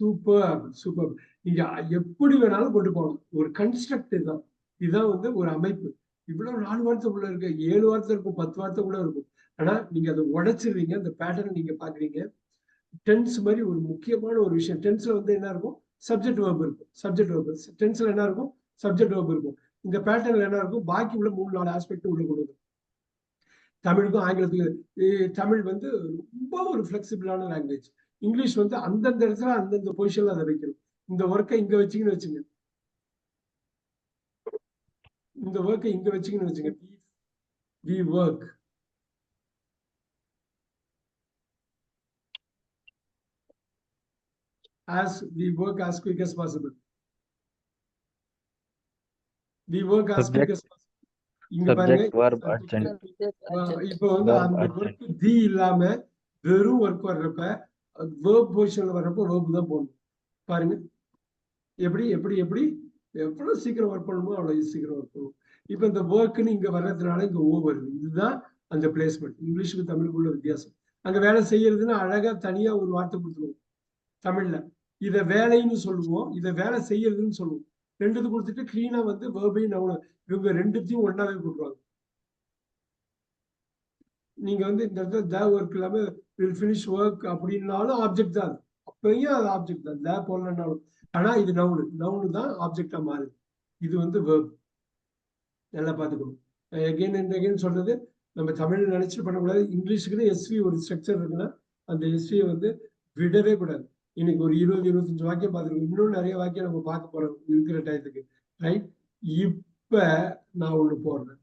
super super. நீங்க எப்படி வேணாலும் கொண்டு போகலாம். ஒரு கன்ஸ்ட்ரக்ட் தான். இதுதான் வந்து ஒரு அமைப்பு. இவ்வளவு 4 வார்த்தை உள்ள இருக்கு, 7 வார்த்தை இருக்கும், 10 வார்த்தை கூட இருக்கும். ஆனா நீங்க அதை உடைச்சிருவீங்க. அந்த பேட்டர்ன் நீங்க பாக்குறீங்க. டென்ஸ் மாதிரி ஒரு முக்கியமான ஒரு விஷயம். டென்ஸ்ல வந்து என்ன இருக்கும்? சப்ஜெக்ட் வெர்ப் இருக்கும். சப்ஜெக்ட் வெர்ப் டென்ஸ்ல என்ன இருக்கும்? சப்ஜெக்ட் வெர்ப் இருக்கும். இந்த பேட்டர்ன்ல என்ன இருக்கும்? பாக்கி உள்ள 3-4 ஆஸ்பெக்ட் உள்ள கொடுக்கும். தமிழுக்கும் ஆங்கிலத்துக்கும் தமிழ் வந்து ரொம்ப ஒரு ஃபிளெக்சிபிளான லாங்குவேஜ். இங்கிலீஷ் வந்து அந்தந்த இடத்துல அந்தந்த பொசிஷன்ல அதை வைக்கணும். இந்த ஒர்க்கை இங்க வச்சுங்கன்னு வச்சுங்க, இந்த ஒர்க்கை இங்க வச்சுங்கன்னு வச்சுங்க. we work. as we work as quick as possible. we work as quick as possible. இங்க பாருங்க,
subject, verb, urgent,
Subject, adjunct.
இப்போ வந்து
verb,
அந்த
urgent,
ஒர்க் தி இல்லாம வெறும் ஒர்க் வர்றப்ப வேர்ப் பொசிஷன்ல வர்றப்ப வேர்ப் தான் போடணும். பாருங்க எப்படி எப்படி எப்படி எவ்வளவு சீக்கிரம் ஒர்க் பண்ணணுமோ அவ்வளவு சீக்கிரம் ஒர்க் பண்ணும். இப்ப இந்த ஒர்க்னு இங்க வர்றதுனால இங்க ஓ வருது. இதுதான் அந்த பிளேஸ்மெண்ட். இங்கிலீஷுக்கு தமிழுக்குள்ள வித்தியாசம். அங்க வேலை செய்யறதுன்னு அழகா தனியா ஒரு வார்த்தை கொடுத்துருவோம் தமிழ்ல. இதை வேலைன்னு சொல்லுவோம், இதை வேலை செய்யறதுன்னு சொல்லுவோம். ரெண்டுத்து கொடுத்துட்டு கிளீனா வந்து வேர்பையும் நவுன இவங்க ரெண்டுத்தையும் ஒன்னாவே கொடுக்குறாங்க. நீங்க வந்து இந்த இடத்துல த ஒர்க் இல்லாம வில் ஃபினிஷ் ஒர்க் அப்படின்னாலும் ஆப்ஜெக்ட் தான். அப்பயும் அது ஆப்ஜெக்ட் தான், த போடலன்னாலும். ஆனா இது நவுனு, நவுனு தான் ஆப்ஜெக்டா மாறுது. இது வந்து வேர்ப். நல்லா பார்த்துக்கணும். எகைன் அண்ட் எகைன் சொல்றது, நம்ம தமிழ் நினைச்சிட்டு பண்ணக்கூடாது. இங்கிலீஷுக்குன்னு எஸ்வி ஒரு ஸ்ட்ரக்சர் இருக்குன்னா அந்த எஸ்வியை வந்து விடவே கூடாது. இன்னைக்கு ஒரு 20-25 வாக்கியம் பார்த்துருக்கோம். இன்னும் நிறைய வாக்கியம் நம்ம பார்க்க போறோம் இருக்கிற டயத்துக்கு. ரைட்? இப்ப நான் ஒண்ணு போடுறேன்.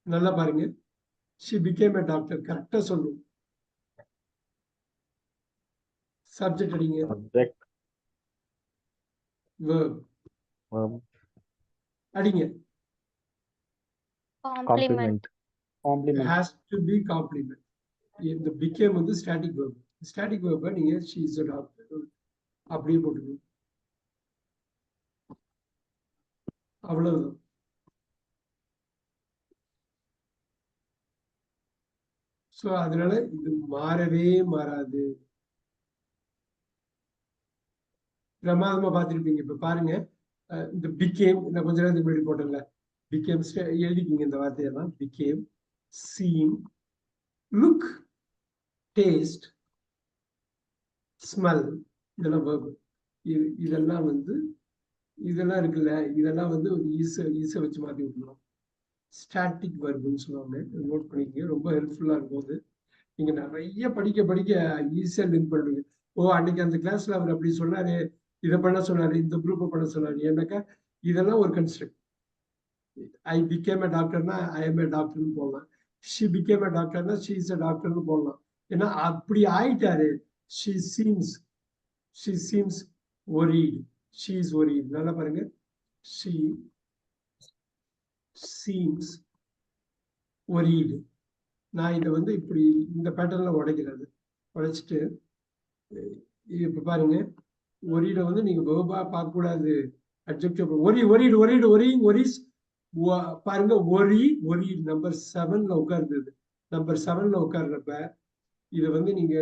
நல்லா பாருங்க. she became a doctor. கரெக்டா சொல்லணும். சப்ஜெக்ட் அடிங்க.
subject,
verb
verb,
அடிங்க.
complement,
Complement.
has to be complement. இந்த became வந்து static verb. static verb நீங்க she is a doctor அப்படியே போட்டுக்கணும். அவ்வளவுதான். சோ அதனால இது மாறவே மாறாது. பிரமாதமா பார்த்துருப்பீங்க. இப்ப பாருங்க, இந்த பிகேம் நான் கொஞ்ச நேரத்துக்கு முன்னாடி போட்டேன்ல, பிகேம் எழுதிக்கிங்க இந்த வார்த்தையெல்லாம். Become, seem, look, taste, smell, இதெல்லாம் verb. இதெல்லாம் வந்து இதெல்லாம் இருக்குல்ல, இதெல்லாம் வந்து ஒரு ஈஸ வச்சு மாத்தி விட்டுருவோம். ஸ்டாட்டிக் வெர்புன்னு சொல்லுவாங்க. நோட் பண்ணிக்கங்க, ரொம்ப ஹெல்ப்ஃபுல்லா இருக்கும். அது நீங்க நிறைய படிக்க படிக்க ஈஸியா லிங்க் பண்ணுவீங்க. ஓ, அன்னைக்கு அந்த கிளாஸ்ல அவர் அப்படி சொன்னாரு, இதை பண்ண சொன்னாரு, இந்த குரூப்பை பண்ண சொன்னாரு. ஏன்னாக்கா இதெல்லாம் ஒரு கன்ஸ்ட்ரக்ட். ஐ பிகேம் அ டாக்டர்னா ஐ எம் ஏ டாக்டர்னு போடலாம். ஷி பிகேம் அ டாக்டர்னா ஷி இஸ் அ டாக்டர்னு போடலாம். ஏன்னா அப்படி ஆயிட்டாரு. She seems worried. She is worried. நல்லா பாருங்க. She seems worried. நான் இதை வந்து இப்படி இந்த பேட்டர்ன்ல உடைக்கிறது. உடைச்சிட்டு இப்ப பாருங்க, worried வந்து நீங்க வேர்பா பார்க்க கூடாது. அட்ஜெக்டிவ் worries பாருங்க. worried நம்பர் 7ல உட்கார்ந்தது. நம்பர் 7ல உட்கார்றப்ப இதை வந்து நீங்க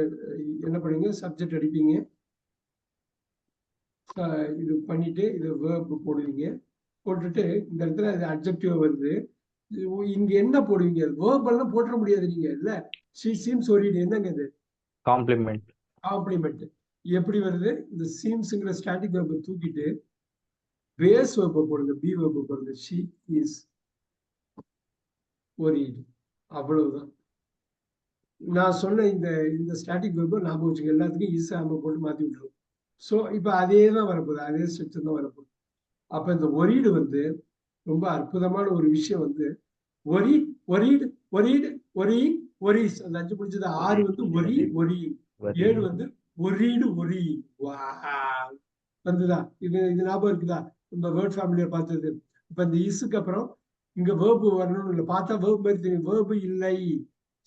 என்ன பண்ணுவீங்க, சப்ஜெக்ட் அடிப்பீங்க, இது பண்ணிட்டு இது வேர்ப் போடுவீங்க. போட்டுட்டு இந்த இடத்துல இது அட்ஜெக்டிவ் வருது. இங்க என்ன போடுவீங்க, வேர்ப் எல்லாம் போட்டுற முடியாது நீங்க இல்ல. she seems worried என்னங்க இது,
காம்ப்ளிமெண்ட்.
காம்ப்ளிமெண்ட். எப்படி வருது, இந்த சீம்ஸ்ங்கிற ஸ்டாட்டிக் வேர்பை தூக்கிட்டு பேஸ் வேர்பை போடுங்க, பி வேர்பை போடுங்க. she is worried. அவ்வளவுதான். நான் சொன்ன இந்த ஸ்டாட்டிக் வேர்பை ஞாபகம் வச்சுங்க. எல்லாத்துக்கும் ஈஸியா நம்ம போட்டு மாத்தி விட்டுருவோம். ஸோ இப்போ அதே தான் வரப்போகுது, அதே ஸ்ட்ரக்சர் தான் வரப்போகுது. அப்போ இந்த worried வந்து ரொம்ப அற்புதமான ஒரு விஷயம். வந்து worried அந்த 5 முடிச்சது. 6 வந்து worrying, 7 வந்து worried. வந்துதா? இது ஞாபகம் இருக்குதா? இந்த வேர்ட் ஃபேமிலியை பார்த்தது. இப்ப இந்த இஸ்க்கு அப்புறம் இங்க வேர்பு வரணும்னு இல்லை, பார்த்தா வேர்பு மாதிரி தெரியும். வேர்பு இல்லை.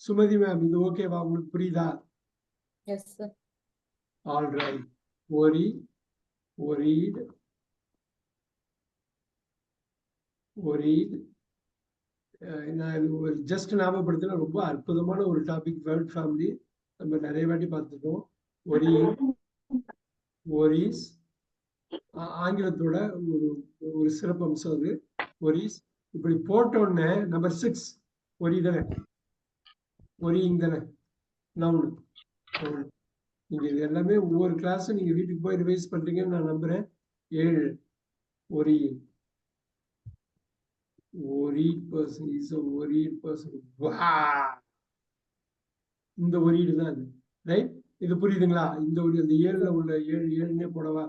சுமதி மேம், இது ஓகேவா, உங்களுக்கு புரியுதா?
Yes, sir.
All right. worried, நான் இது ஒரு ஜஸ்ட் ஞாபகப்படுத்தின ரொம்ப அற்புதமான ஒரு டாபிக். வேர்ட் ஃபேமிலி நம்ம நிறைய வாட்டி பார்த்துட்டோம். worries ஆங்கிலத்தோட ஒரு சிறப்பு அம்சம் அது. worries இப்படி போட்டோன்னே நம்பர் 6 worrying தானே நவுன். நீங்க இது எல்லாமே ஒவ்வொரு கிளாஸும் நீங்க வீட்டுக்கு போய் ரிவைஸ் பண்றீங்கன்னு நான் நம்புறேன். 7 worrying. worried person is a worried person. இந்த worried தான் அது, ரைட்? இது புரியுதுங்களா? இந்த ஒரு அந்த 7ல உள்ள 7 போடவா?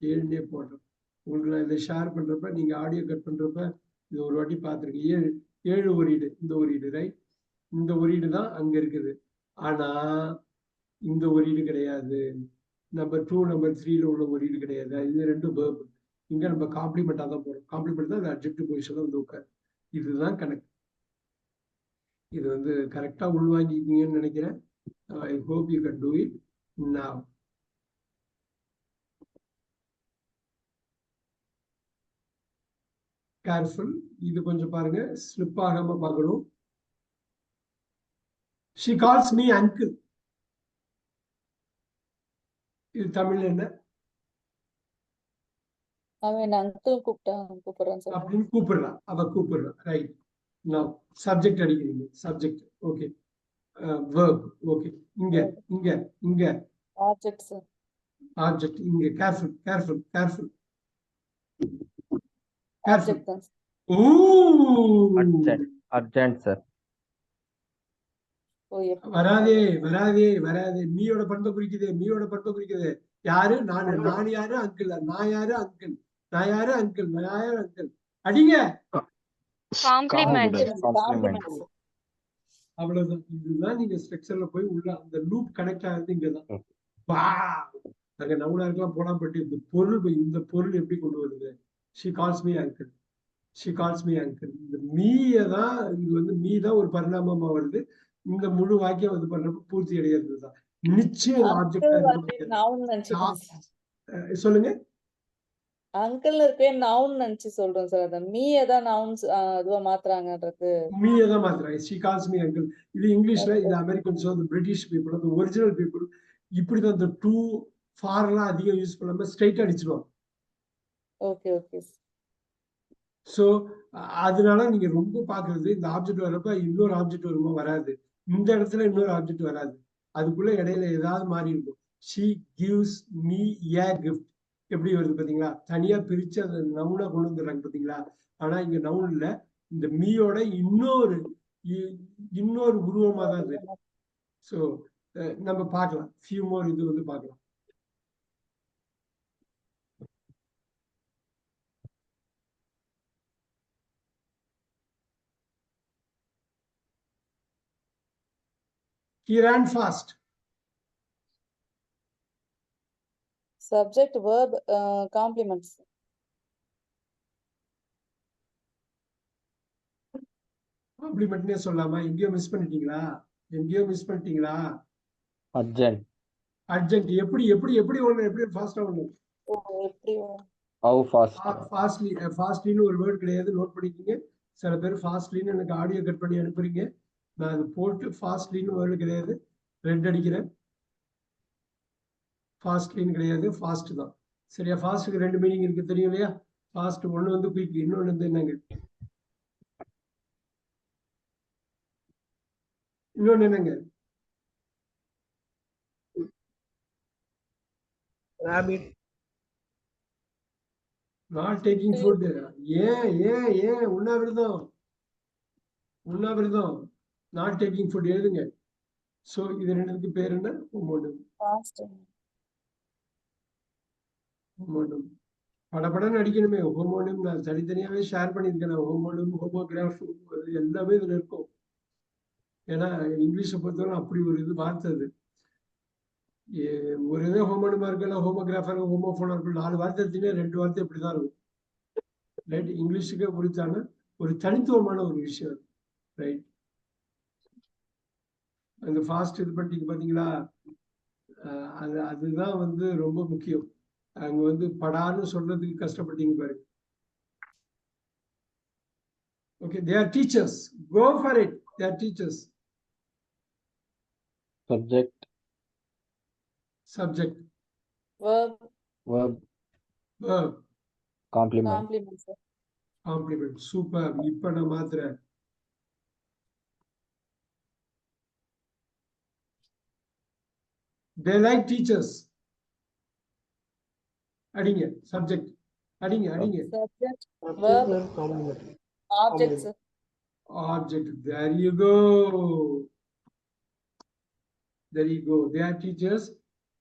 7 போடுறோம். உங்களுக்கு நான் இதை ஷேர் பண்றப்ப, நீங்க ஆடியோ கட் பண்றப்ப இது ஒரு வாட்டி பார்த்துருக்கீங்க. 7 worried, இந்த worried, ரைட்? இந்த worried தான் அங்க இருக்குது. ஆனா இந்த worried கிடையாது. நம்பர் 2 நம்பர் 3ல உள்ள worried கிடையாது. இது 2 verb. இங்க நம்ம காம்ப்ளிமெண்டா தான் போறோம். காம்ப்ளிமெண்ட் தான் அட்ஜெக்டிவ் பொசிஷன்ல வந்து உட்காரு. இதுதான் கணக்கு. இது வந்து கரெக்டா உள்வாங்கிக்கீங்கன்னு நினைக்கிறேன். I hope you can do it now. Careful. இது கொஞ்சம் பாருங்க, ஸ்லிப் ஆகாம பார்க்கணும். She calls me uncle. இது தமிழ்ல என்ன?
அவன் அங்கிள் கூப்பிடுறான் சார்.
அப்படின்னு கூப்பிடுறா, அவ கூப்பிடுறா, ரைட்? Now சப்ஜெக்ட் அடிக்கிறீங்க. Subject okay. verb okay. இங்க
ஆப்ஜெக்ட் சார்.
ஆப்ஜெக்ட் இங்க. கேர்ஃபுல்.
ஆப்ஜெக்ட் தான் சார்.
Urgent sir.
வராதே. மீயோட பண்பை குறிக்குது. யாரு? நான் யாரு? அங்கிள். நான் யாரு? அங்கிள். அடிங்க.
காம்ப்ளிமெண்ட்.
அவ்வளவுதான். இதுதான் நீங்க ஸ்ட்ரக்சர்ல போய் உள்ள அந்த லூப் கனெக்ட் ஆகுது. இங்கதான் நாங்க நவுனா இருக்கலாம் போனா, பட் இந்த பொருள் எப்படி கொண்டு வருது? she calls me uncle. இந்த மீயை தான், இது வந்து மீ தான் ஒரு பரிணாமமா வருது. இந்த முழு வாக்கியம் வந்து பண்றப்ப பூர்த்தி அடைகிறது தான். நிச்சயம் சொல்லுங்க.
அங்கிள் இருக்கே நவுன் நினைச்சு சொல்றோம் சார். அத மீயை தான் நவுன்ஸ் அதுவா மாத்துறாங்கன்றது.
மீயை தான் மாத்துறாங்க. she calls me uncle. இது இங்கிலீஷ்ல, இது அமெரிக்கன்ஸ், பிரிட்டிஷ் பீப்புள், அந்த ஒரிஜினல் பீப்புள் இப்படிதான் இந்த டு ஃபார்லாம் அதிகம் யூஸ் பண்ணாம ஸ்ட்ரைட்டா அடிச்சிருவாங்க.
ஓகே ஓகே
ஸோ அதனால நீங்க ரொம்ப பாக்குறது இந்த ஆப்ஜெக்ட் வர்றப்ப இன்னொரு ஆப்ஜெக்ட் வருமா வராது, இந்த இடத்துல இன்னொரு ஆப்ஜெக்ட் வராது, அதுக்குள்ள இடையில ஏதாவது மாறி இருக்கும். She gives me A gift எப்படி வருது பாத்தீங்களா, தனியா பிரிச்சு அந்த நவுனை கொண்டு வந்துடுறாங்க பாத்தீங்களா. ஆனா இங்க நவுன் இல்ல, இந்த மீயோட இன்னொரு உருவமா தான் இருக்கு. ஸோ நம்ம பார்க்கலாம், ஃபியூ மோர் இது வந்து பார்க்கலாம். He ran fast.
Subject verb complements.
காம்ப்ளிமெண்ட்னே சொல்லாமா, எங்கேயோ மிஸ் பண்ணிட்டீங்களா, எங்கேயோ மிஸ் பண்ணிட்டீங்களா.
Urgent.
அர்ஜென்ட் எப்படி எப்படி எப்படி ஒண்ணு எப்படி ஃபாஸ்டா ஒண்ணு.
ஓ எப்படி
How fast?
ஃபாஸ்ட்லின்னு ஒரு வேர்டு கிடையாது, நோட் பண்ணிக்கிங்க. சில பேர் ஃபாஸ்ட்லின்னு எனக்கு ஆடியோ கட் பண்ணி அனுப்புறீங்க, நான் அது போட்டு ஃபாஸ்ட்லின்னு வேர்டு கிடையாது, ரெட் அடிக்கிறேன். ஃபாஸ்ட்லின்னு கிடையாது, ஃபாஸ்ட் தான். சரியா, ஃபாஸ்ட்டுக்கு ரெண்டு மீனிங் இருக்கு தெரியும் இல்லையா. ஃபாஸ்ட் ஒண்ணு வந்து குயிக், இன்னொன்னு வந்து என்னங்க, இன்னொன்னு என்னங்க,
rabbit,
நாட் டேக்கிங் ஃபுட். ஏன் ஏன் ஏன் உண்ணாவிரதம், உண்ணாவிரதம், நாட் டேக்கிங் ஃபுட் எழுதுங்க. சோ இது ரெண்டுக்கு பேர் என்ன, ஹோமோனிம்.
ஃபாஸ்ட்.
ஹோமோனிம் படபடன்னு அடிக்கணுமே, ஹோமோனிம் நான் தனித்தனியாவே ஷேர் பண்ணியிருக்கேன். ஹோமோனிம், ஹோமோகிராஃப் எல்லாமே இதுல இருக்கும். ஏன்னா இங்கிலீஷை பொறுத்தவரை அப்படி ஒரு இது வார்த்தை அது. ஒரு இதே ஹோமோனிமா இருக்குல்ல, ஹோமோகிராஃபர், ஹோமோஃபோனா இருக்கும், 4 வார்த்தை எடுத்தீங்கன்னா 2 வார்த்தை இப்படிதான் இருக்கும். ரைட், இங்கிலீஷுக்கு குறித்தான ஒரு தனித்துவமான ஒரு விஷயம். ரைட், அந்த ஃபாஸ்ட் இது பண்ணிட்டீங்க பாத்தீங்களா, அதுதான் வந்து ரொம்ப முக்கியம். அங்க வந்து படான்னு சொல்றதுக்கு கஷ்டப்பட்டீங்க பாருங்க. Okay, they are teachers, go for it, they are teachers.
Subject.
Subject.
verb
Verb.
Verb.
Complement.
Compliments.
Compliment. Super. இப்ப நான் மாத்துறேன். They like teachers. அடிங்க, subject. அடிங்க அடிங்க.
Subject
subject,
verb
verb, complement.
Objects.
Object. There you go. There you go. They are teachers.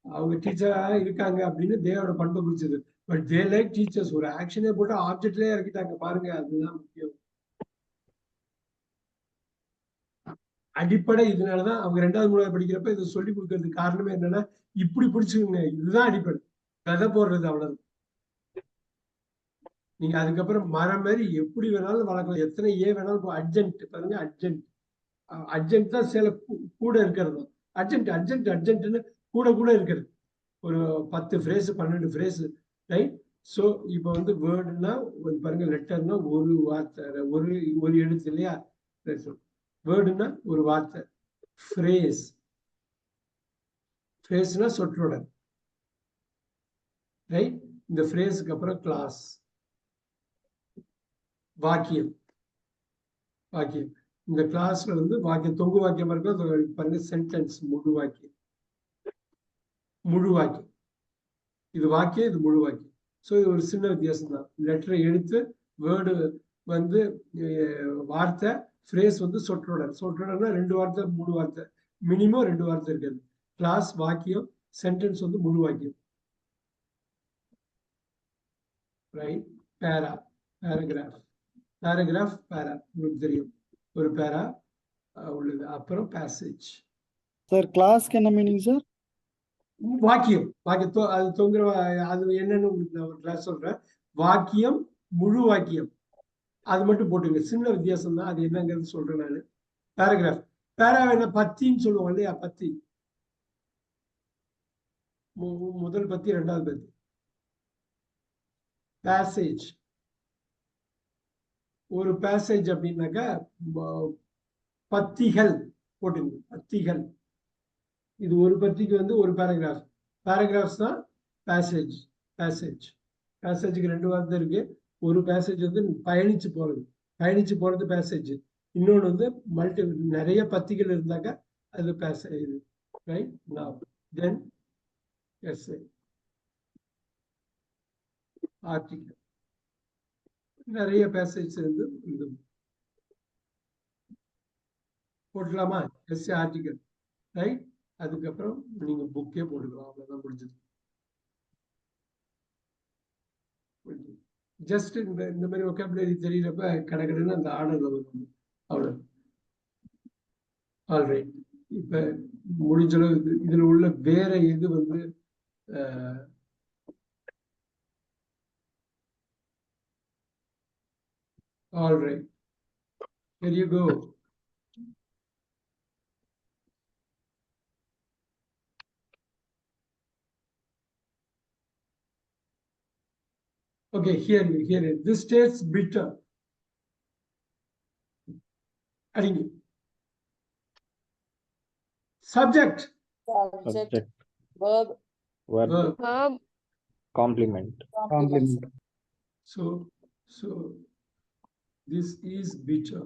அவங்க டீச்சரா இருக்காங்க அப்படின்னு தேவோட பண்பை குறிச்சது. But they like teachers. ஒரு ஆக்ஷனே போட்டு ஆப்ஜெக்ட்லயே இறக்கிட்டாங்க பாருங்க, அதுதான் முக்கியம். அடிப்படை. இதனாலதான் அவங்க 2வது 3வது படிக்கிறப்ப இதை சொல்லி கொடுக்கறதுக்கு காரணமே என்னன்னா, இப்படி பிடிச்சுங்க, இதுதான் அடிப்படை. கதை போடுறது அவ்வளவு. நீங்க அதுக்கப்புறம் மரம் மாதிரி எப்படி வேணாலும் வளர்க்கலாம், எத்தனை வேணாலும். அர்ஜென்ட் பாருங்க, அர்ஜென்ட். அர்ஜென்ட் தான் சில கூட இருக்கிறது. அர்ஜென்ட் அர்ஜென்ட் அர்ஜென்ட்னு கூட கூட இருக்கிறது. ஒரு 10 ஃப்ரேஸ் 12 ஃப்ரேஸ். ரைட். ஸோ இப்போ வந்து வேர்டுனா பாருங்க, லெட்டர்னா ஒரு வார்த்தை, ஒரு எழுத்து இல்லையா. வேர்டுனா ஒரு வார்த்தை. ஃப்ரேஸ், ஃப்ரேஸ்னா சொற்றொடர். ரைட். இந்த ஃப்ரேஸ்க்கு அப்புறம் கிளாஸ், வாக்கியம். வாக்கியம் இந்த கிளாஸ்ல வந்து வாக்கியம், தொங்கு வாக்கியமா இருக்கும் பாருங்க, சென்டென்ஸ், முழு வாக்கியம். முழு வாக்கியம் இது வாக்கியம், இது முழு வாக்கியம். ஸோ இது ஒரு சின்ன வித்தியாசம் தான். லெட்டரை எழுத்து, வேர்டு வந்து வார்த்தை, ஃப்ரேஸ் வந்து சொற்றொடர். சொற்றொடர்னா 2 வார்த்தை 3 வார்த்தை, மினிமம் 2 வார்த்தை இருக்காது. கிளாஸ் வாக்கியம், சென்டென்ஸ் வந்து முழு வாக்கியம். ரைட். பேரா, பேராகிராஃப். பேராகிராஃப், பேரா உங்களுக்கு தெரியும், ஒரு பேரா உள்ளது. அப்புறம் பேசேஜ்.
சார் கிளாஸ்க்கு என்ன மீனிங் சார்?
வாக்கியம். வாக்கியம் அது தொங்குற, அது என்னன்னு உங்களுக்கு நான் ஒரு கிளாஸ் சொல்றேன். வாக்கியம், முழு வாக்கியம், அது மட்டும் போட்டுங்க. சின்ன வித்தியாசம் தான், அது என்னங்கிறது சொல்றேன் நான். பேராகிராஃப். பேரா என்ன, பத்தின்னு சொல்லுவோம் இல்லையா, பத்தி. முதல் பத்தி, 2வது பத்தி. பேசேஜ். ஒரு பேசேஜ் அப்படின்னாக்கா பத்திகள் போட்டுங்க, பத்திகள். இது ஒரு பத்திக்கு வந்து ஒரு பேராகிராஃப். பேராகிராஃப்ஸ் தான் பேசேஜ். பேசேஜ் பேசேஜுக்கு 2 வார்த்தை இருக்கு. ஒரு பேசேஜ் வந்து பயணிச்சு போறது பேசேஜ். இன்னொன்று வந்து நிறைய பத்திகள் இருந்தாக்கா அது passage. Right now then yes article. நிறைய பேசேஜ் இருந்து இது போட்டுக்கலாமா? Yes article. ரைட். அதுக்கப்புறம் நீங்க புக்கே போட்டுக்கலாம். அவ்வளவுதான் முடிஞ்சது. ஜஸ்ட் இந்த மாதிரி ஒகாபுலரி தெரியறப்ப கடகடன்னு அந்த ஆர்டர்ல வரும். அவ்வளவு. ஆல்ரைட். இப்ப முடிஞ்சளவு இதுல உள்ள வேற எது வந்து alright. Here you go. Okay, here. This tastes bitter. Adding subject.
Subject. Verb.
Verb.
Verb.
Complement.
Complement.
So this is bitter.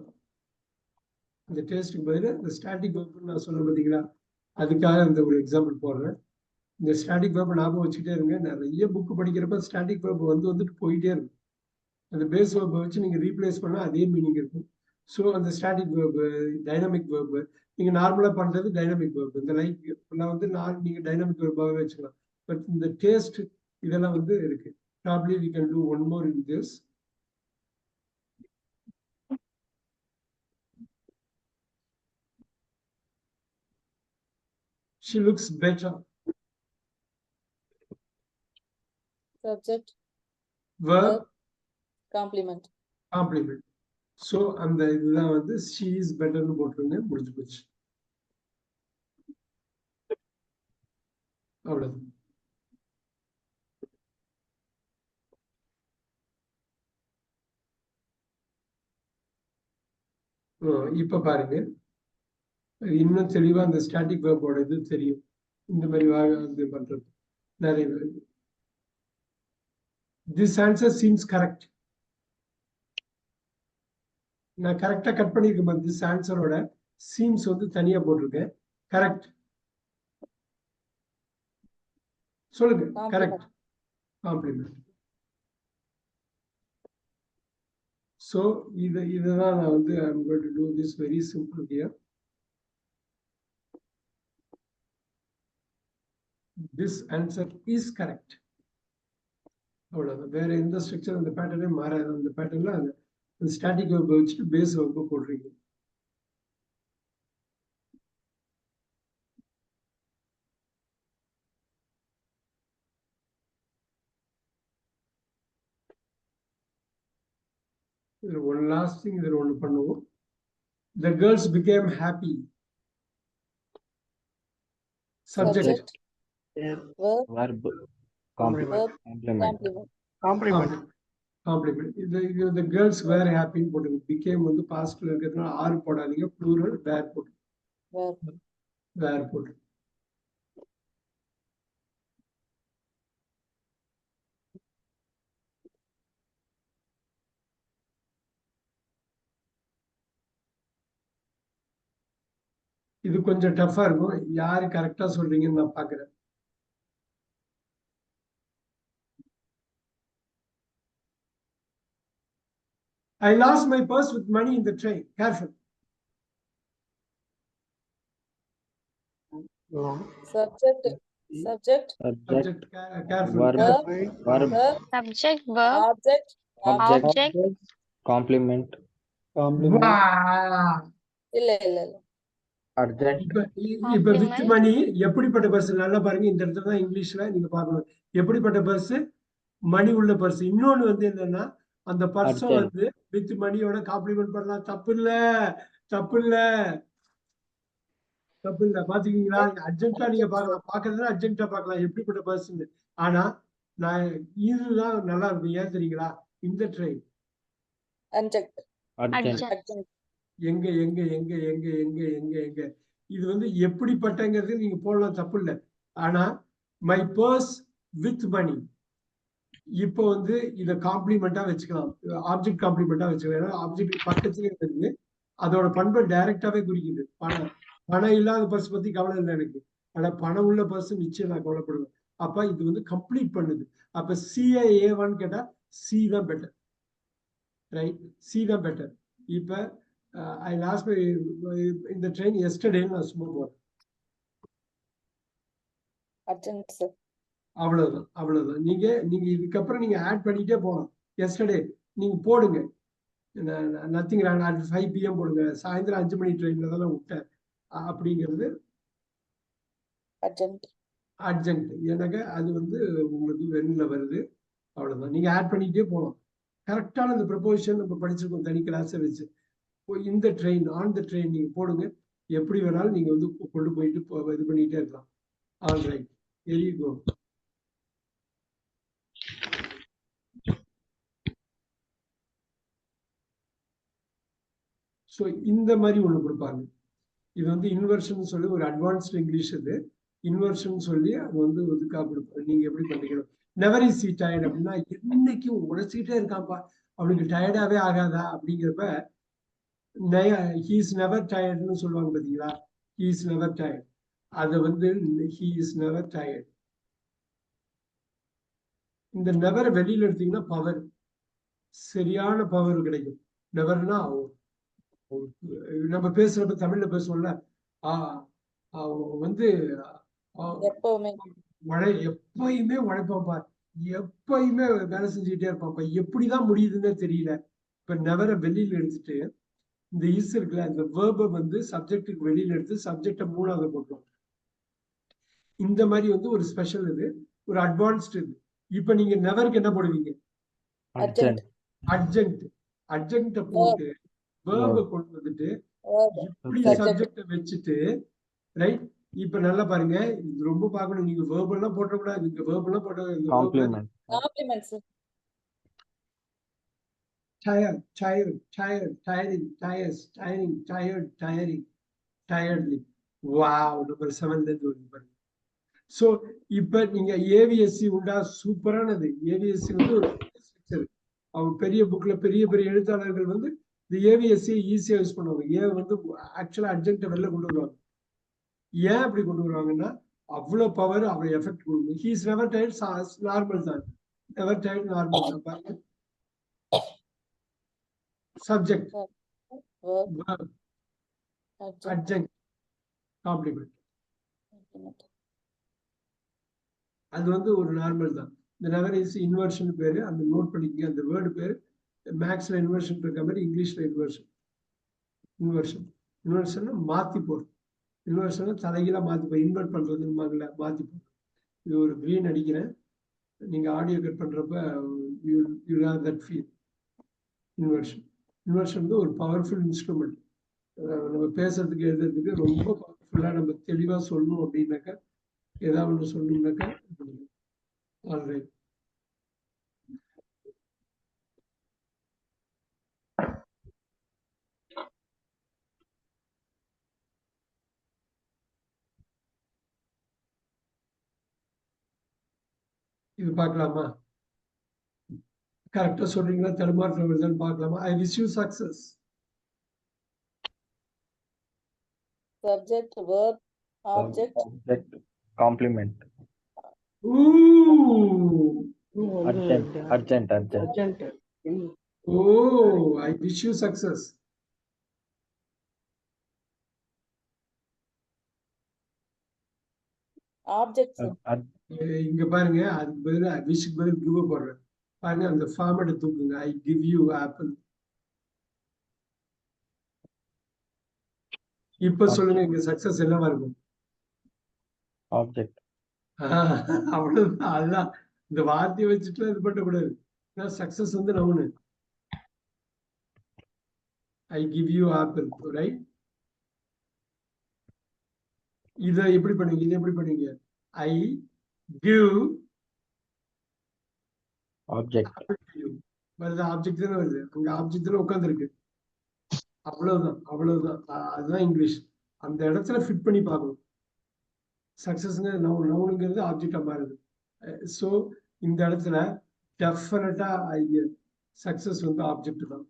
இந்த டேஸ்ட்டுக்கு பதிலா இந்த ஸ்டாட்டிக் வெர்ப் நான் சொல்ல பார்த்தீங்களா, அதுக்காக இந்த ஒரு எக்ஸாம்பிள் போடுறேன். இந்த ஸ்டாட்டிக் வெர்ப் ஞாபகம் வச்சுட்டே இருங்க. நிறைய புக் படிக்கிறப்ப ஸ்டாட்டிக் வெர்ப் வந்துட்டு போயிட்டே இருக்கும். அந்த பேஸ் வெர்பை வச்சு நீங்க ரீப்ளேஸ் பண்ணா அதே மீனிங் இருக்கும். ஸோ அந்த ஸ்டாட்டிக் வெர்ப், டைனமிக் வெர்ப், நீங்க நார்மலா பண்றது டைனமிக் வெர்ப். இந்த லைக் எல்லாம் வந்து நீங்க டைனமிக் வெர்பாகவே வச்சுக்கலாம். பட் இந்த டேஸ்ட் இதெல்லாம் வந்து இருக்கு. Probably we can do one more in this. She looks better.
Subject.
Verb.
Complement.
Complement. So அந்த இதுதான் வந்து she is betterன்னு போட்டுருங்க. முடிஞ்சு போச்சு. அவ்வளவு. இப்ப பாருங்க, இன்னும் தெளிவா அந்த ஸ்டாட்டிக் வெர்போட இது தெரியும். இந்த மாதிரி இது பண்றது நிறைய. This answer seems correct. நான் கரெக்டா கட் பண்ணிருக்கேன். திஸ் ஆன்சரோட சீம்ஸ் வந்து தனியா போட்டிருக்கேன். கரெக்ட் சொல்லுங்க. கரெக்ட். காம்ப்ளிமெண்ட். ஸோ இதுதான் நான் வந்து I am going to do this very simple here. This answer is correct. அவ்வளவுதான். வேற எந்த ஸ்ட்ரக்சர் அந்த பேட்டர்னே மாறாது. அந்த பேட்டர்ன்ல அந்த ஸ்டாட்டிக் வெர்பை வச்சுட்டு பேஸ் வெர்பை போடுறீங்க. One last thing இதில் ஒன்று பண்ணுவோம். The girls became happy. Subject.
Verb. Complement.
Complement.
Complement. The girls were happy போடுங்க. became வந்து பாஸ்ட்ல இருக்கிறதுனால ஆறு போடாதீங்க. plural were போட்டு. were போட்டு. இது கொஞ்சம் டஃபா இருக்கும். யாரு கரெக்டா சொல்றீங்கன்னு நான் பாக்குறேன். I lost my purse with money in the train. Careful.
Subject.
Careful.
Verb.
Subject. Verb.
Object.
Complement.
இல்ல.
Adject.
இப்ப வித் மணி எப்படிப்பட்ட பர்ஸ் நல்லா பாருங்க. இந்த இடத்துல தான் இங்கிலீஷ்ல நீங்க பார்க்கணும். எப்படிப்பட்ட பர்ஸ்? மணி உள்ள பர்ஸ். இன்னொன்னு வந்து என்னன்னா, அந்த பர்ஸும் வந்து வித் மணியோட காம்ப்ளிமெண்ட் பண்ணலாம். தப்பு இல்ல. பாத்தீங்களா? அர்ஜென்ட்டா நீங்க பார்க்கலாம். பாக்குறதுனா அர்ஜென்ட்டா பார்க்கலாம் எப்படிப்பட்ட பர்ஸ்ன்னு. ஆனா நான் இதுதான் நல்லா இருக்கும். ஏன் தெரியுங்களா? இந்த ட்ரெயின் எங்க இது வந்து எப்படிப்பட்டங்கிறது நீங்க போடலாம். தப்பு இல்லை. ஆனா மை பர்ஸ் வித் மணி இப்போ வந்து இதை காம்ப்ளிமெண்டா வச்சுக்கலாம், ஆப்ஜெக்ட் காம்ப்ளிமெண்டா வச்சுக்கலாம். ஏன்னா ஆப்ஜெக்ட் பக்கத்துலயே இருக்கு, அதோட பண்பை டைரக்டாவே குறிக்குது. பணம் இல்லாத பர்சன் பத்தி கவலை இல்லை எனக்கு, ஆனா பணம் உள்ள பர்சன் நிச்சயம் நான் கவலைப்படுவேன். அப்ப இது வந்து கம்ப்ளீட் பண்ணுது. அப்ப CA1 கேட்டா சி தான் பெட்டர், ரைட்? சி தான் பெட்டர். இப்ப ஐ லாஸ்ட் இந்த ட்ரெயின் எஸ்டர்டே நான் சும்மா போறேன்,
அர்ஜென்ட் சார்.
அவ்வளவுதான். நீங்க இதுக்கப்புறம் நீங்க ஆட் பண்ணிட்டே போகலாம். எஸ்டர்டே நீங்க போடுங்க, நத்திங் ராங். 5 PM போடுங்க, சாயந்தரம் 5 மணி ட்ரெயின்ல தான் நான் விட்டேன் அப்படிங்கிறது அர்ஜென்ட். எனக்கு அது வந்து உங்களுக்கு வெண்ணில் வருது, அவ்வளவுதான். நீங்க ஆட் பண்ணிட்டே போகலாம். கரெக்டான இந்த ப்ரொபோசிஷன் நம்ம படிச்சிருக்கோம் தனி கிளாஸை வச்சு. இந்த ட்ரெயின், ஆன் த ட்ரெயின் நீங்க போடுங்க, எப்படி வேணாலும் நீங்க வந்து கொண்டு போயிட்டு இது பண்ணிட்டே இருக்கலாம். All right, very good. So இந்த மாதிரி ஒண்ணு கொடுப்பாங்க. இது வந்து இன்வர்ஷன் சொல்லி ஒரு அட்வான்ஸ்டு இங்கிலீஷ். இது இன்வர்ஷன் சொல்லி அது வந்து ஒதுக்கா கொடுப்பாங்க. நீங்க எப்படி பண்ணிக்கணும். நெவர் இஸ் டயர்ட் அப்படின்னா என்னைக்கும் உழைச்சிக்கிட்டே இருக்கான்ப்பா, அவனுக்கு டயர்டாவே ஆகாதா அப்படிங்கிறப்ப he is never tiredன்னு சொல்லுவாங்க பாத்தீங்களா, he is never tired. அதை வந்து he is never tired. இந்த நெவரை வெளியில எடுத்தீங்கன்னா பவர், சரியான பவர் கிடைக்கும். நெவர்னா நம்ம பேசுறப்ப தமிழ்ல பேசுவோம்ல, வந்து எப்பயுமே உழைப்பாப்பா, எப்பயுமே வேலை செஞ்சுக்கிட்டே இருப்பாப்பா, எப்படிதான் முடியுதுன்னே தெரியல. இப்ப நெவரை வெளியில எடுத்துட்டு இந்த இஸ் இருக்குல்ல, இந்த வேர்பை வந்து சப்ஜெக்டுக்கு வெளியில எடுத்து சப்ஜெக்டை 3ஆவது போட்டோம். இந்த மாதிரி வந்து ஒரு ஸ்பெஷல், இது ஒரு அட்வான்ஸ்டு இது. இப்ப நீங்க நெவருக்கு என்ன போடுவீங்க? அர்ஜென்ட் போட்டு வேர்பை கொண்டு வந்துட்டு இப்படி சப்ஜெக்டை வச்சுட்டு, ரைட்? இப்ப நல்லா பாருங்க, இது ரொம்ப பார்க்கணும். நீங்க வேர்ப் எல்லாம் போட்டக்கூடாது, நீங்க வேர்ப் எல்லாம் போட்ட tired, tiring, tires, tiring, tired, tiring, tiredly. Wow, number 7ல இருந்து வருது பாருங்க. சோ இப்ப நீங்க ஏவிஎஸ்சி உண்டா, சூப்பரானது. ஏவிஎஸ்சி வந்து ஒரு அவங்க பெரிய புக்ல பெரிய எழுத்தாளர்கள் வந்து இந்த ஏவிஎஸ்சி ஈஸியா யூஸ் பண்ணுவாங்க. ஏன் வந்து ஆக்சுவலா அர்ஜென்ட்டை வெளில கொண்டு வருவாங்க. ஏன் அப்படி கொண்டு வருவாங்கன்னா அவ்வளவு பவர், அவ்வளவு எஃபெக்ட் கொடுக்கும். He is never tired, normal தான். நெவர் டயர்ட், நார்மல் தான். பாருங்க, சப்ஜெக்ட், அட்ஜெக்ட், காம்ப்ளிமெண்ட். அது வந்து ஒரு நார்மல் தான். இந்த நெவர் இஸ் இன்வர்ஷன் பேரு, அந்த நோட் பண்ணிக்கங்க. அந்த வேர்டு பேரு மேக்ஸ்ல இன்வர்ஷன் இருக்க மாதிரி இங்கிலீஷ்ல இன்வர்ஷன் மாத்தி போடும். இன்வர்ஷன் தலைகீழா மாத்தி போய் இன்வெர்ட் பண்றதுன்னு மாத்தி போடும். இது ஒரு கிரீன் அடிக்கிறேன், நீங்க ஆடியோ கட் பண்றப்ப you have that feel. Inversion வந்து ஒரு பவர்ஃபுல் இன்ஸ்ட்ருமெண்ட். நம்ம பேசுறதுக்கு எழுதுறதுக்கு ரொம்ப பவர்ஃபுல்லா நம்ம தெளிவா சொல்லணும் அப்படின்னாக்கா, ஏதாவது ஒன்று சொல்லணும்னாக்கா ஆல்ரைட். இது பார்க்கலாமா? கரெக்டா சொல்றீங்களா, தடுமாற்றம் வருதுன்னு பார்க்கலாமா? I wish you success.
Subject, verb, object,
complement.
Ooh.
Urgent.
Oh, I wish you success.
object,
இங்க பாருங்க, அதுக்கு பதிலா விஷுக்கு பதில் கிவ் போடுறேன் பாருங்க. அந்த ஃபார்மேட்டை தூக்குங்க. I give you apple. இப்ப சொல்லுங்க, இங்க சக்சஸ் என்னவா இருக்கும்?
ஆப்ஜெக்ட்.
அவ்வளவுதான். அதுதான், இந்த வார்த்தையை வச்சுட்டு இது பண்ணக்கூடாது. சக்சஸ் வந்து noun. I give you apple, right? இதை எப்படி பண்ணுவீங்க? இதை எப்படி பண்ணுவீங்க? I give
object.
வருது, ஆப்ஜெக்ட் தானே வருது. அங்க ஆப்ஜெக்ட்ல உட்காந்துருக்கு. அவ்வளவுதான். அதுதான் இங்கிலீஷ். அந்த இடத்துல ஃபிட் பண்ணி பார்க்கணும். சக்சஸ்ங்க நவுனுங்கிறது ஆப்ஜெக்டா மாறுது. ஸோ இந்த இடத்துல டெஃபினட்டா சக்சஸ் வந்து ஆப்ஜெக்ட் தான்.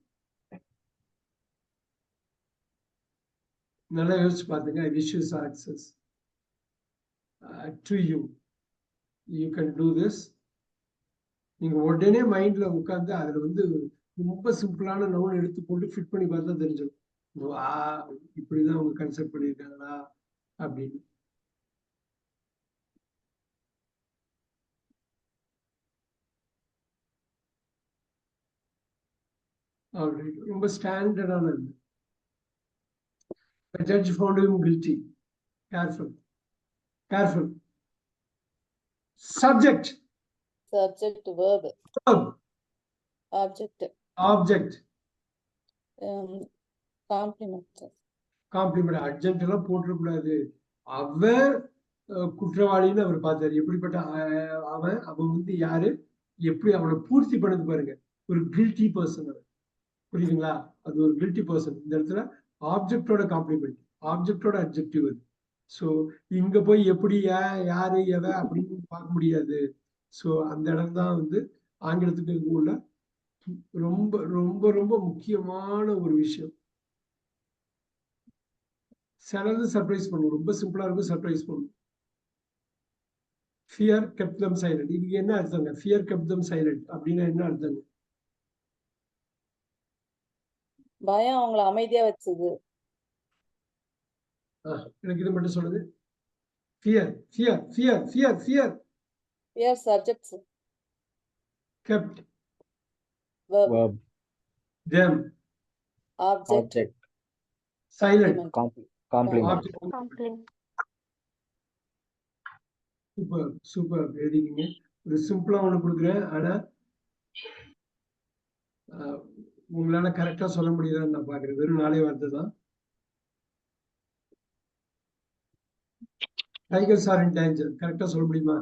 நல்லா யோசிச்சு பாத்துங்க. I wish you success to you. You can do this. நீங்க உடனே மைண்ட்ல உட்கார்ந்து அதுல வந்து ரொம்ப சிம்பிளான நவுன் எடுத்து போட்டு ஃபிட் பண்ணி பார்த்தா தெரிஞ்சிடும். வா, இப்படிதான் அவங்க கன்செப்ட் பண்ணியிருக்காங்களா அப்படின்னு. Alright. ரொம்ப ஸ்டாண்டர்டானது. The judge found him guilty. Careful. Careful. Subject.
Subject, verb,
Verb.
object,
Object.
complement,
complement. Adjunct எல்லாம் போட்டுறக்கூடாது. அவர் குற்றவாளின்னு அவர் பார்த்தாரு. எப்படிப்பட்ட அவன் வந்து யாரு, எப்படி அவனை பூர்த்தி பண்ணது பாருங்க. ஒரு கில்ட்டி பர்சன் அவன். புரியுதுங்களா? அது ஒரு கில்ட்டி பர்சன். இந்த இடத்துல ஆப்ஜெக்டோட காம்ப்ளிமெண்ட், ஆப்ஜெக்டோட அட்ஜெக்டிவ் அது. ஸோ இங்க போய் எப்படி யாரு எவ அப்படின்னு பார்க்க முடியாது. ஸோ அந்த இடம் தான் வந்து ஆங்கிலத்துக்கு உள்ள ரொம்ப ரொம்ப ரொம்ப முக்கியமான ஒரு விஷயம். சிலது சர்ப்ரைஸ் பண்ணும். ரொம்ப சிம்பிளா இருக்கும், சர்ப்ரைஸ் பண்ணும். Fear kept them silent. இதுக்கு என்ன அர்த்தங்க? ஃபியர் kept them silent அப்படின்னா என்ன அர்த்தங்க?
பயம் அவங்கள அமைதியா வச்சது.
எனக்கு இது மட்டும் சொல்லுது. Fear fear fear fear fear
Fear, subjects,
kept
verb,
verb,
them
object,
object,
silent.
complement,
Object.
Complement.
Super super எழுதிக்கிங்க. ஒரு சிம்பிளா ஒண்ணு கொடுக்குறேன். ஆனா உங்களால கரெக்டா சொல்ல முடியுதான்னு நான் பாக்குறேன். வெறும் 4 வார்த்தை தான். Tigers are in danger. கரெக்டா சொல்ல முடியுமா?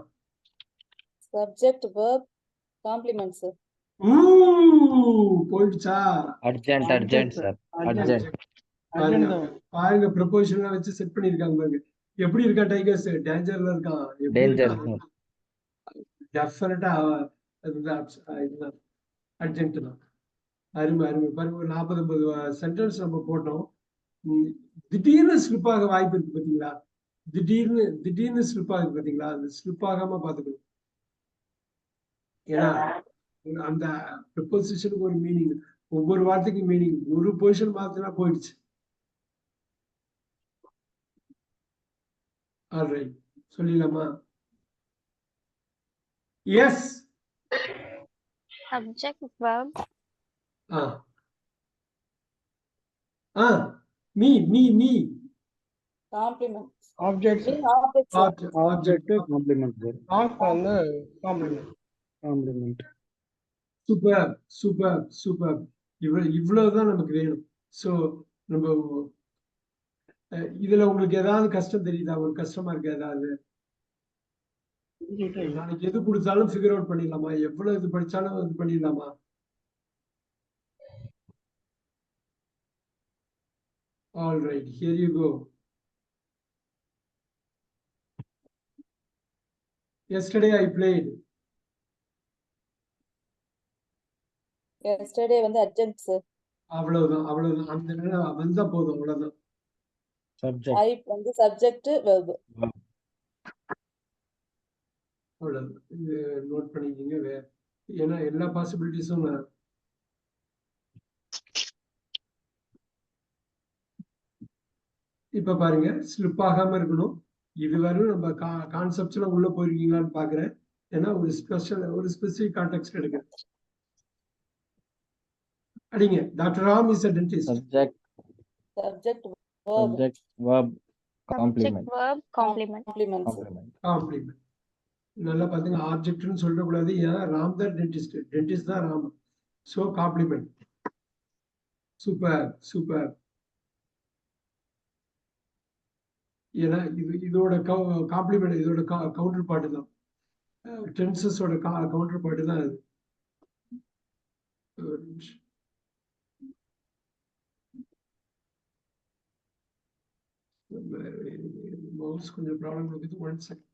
subject, verb, complement, sir.
போயிடுச்சா?
urgent, sir, urgent,
பாருங்க பாருங்க, ப்ரொபோஷன்லாம் வச்சு செட் பண்ணிருக்காங்க பாருங்க. எப்படி இருக்கா டைகர்ஸ்? டேஞ்சர்ல இருக்கான்.
danger,
டெஃபினட்டா அதுதான் இதுதான் அர்ஜென்ட் தான். அருமை அருமை. பாருங்க, ஒரு 40-50 சென்டென்ஸ் நம்ம போட்டோம். திடீர்னு ஸ்லிப் ஆக வாய்ப்பு இருக்கு பாத்தீங்களா? திடீர்னு ஸ்லிப் ஆகுது பாத்தீங்களா? அந்த ஸ்லிப் ஆகாம பாத்துக்கணும். ஏன்னா அந்த ப்ரிப்போசிஷனுக்கு ஒரு மீனிங், ஒவ்வொரு வார்த்தைக்கும் மீனிங். ஒரு பொசிஷன் மாத்தினா போயிடுச்சு. ஆல்ரைட், சொல்லிடலாமா? Yes.
Subject, verb,
me
Complement.
Objects.
Mean objects, sir.
Object, complement, sir.
Not on the complement.
Complement.
Super super super. இவ்வளவுதான் நமக்கு வேணும். ஸோ நம்ம இதுல உங்களுக்கு ஏதாவது கஷ்டம் தெரியுதா? ஒரு கஷ்டமா இருக்கு ஏதாவது? நாளைக்கு எது கொடுத்தாலும் ஃபிகர் அவுட் பண்ணிடலாமா? எவ்வளவு இது படிச்சாலும் இது பண்ணிடலாமா? All right, here you go. Yesterday I played.
Yesterday வந்து urgent, sir.
அவ்வளவுதான் அவ்வளவுதான். அந்த நேரம் வந்தா போதும், அவ்வளவுதான்.
subject,
I வந்து subject, verb.
அவ்வளவுதான். இது நோட் பண்ணிக்கிங்க. ஏன்னா எல்லா பாசிபிலிட்டிஸும் இப்ப பாருங்க, ஸ்லிப் ஆகாம இருக்கணும். இதுவரை நம்ம கான்செப்ட்ஸ்ல உள்ள போயிருக்கீங்களான்னு பாக்குறேன். ஏன்னா ஒரு ஸ்பெசிபிக் கான்டெக்ட் எடுக்கிறேன். அடிங்க. Doctor Ram is a dentist.
subject,
Subject, verb,
subject, verb,
subject,
complement,
verb, complement.
complement, sir.
complement,
complement. நல்லா பாத்துங்க, ஆப்ஜெக்ட்னு சொல்லக்கூடாது. ஏன்னா ராம் தான் டென்டிஸ்ட், டென்டிஸ்ட் தான் Ram. So complement. Super super. ஏன்னா இதோட காம்ப்ளிமெண்ட், இதோட கவுண்டர் பார்ட்டு தான். டென்சஸோட கவுண்டர் பார்ட்டு தான் அது. ஒரு நிமிஷம். மவுஸ் கொஞ்சம் ப்ராப்ளம் இருக்குது. 1 second.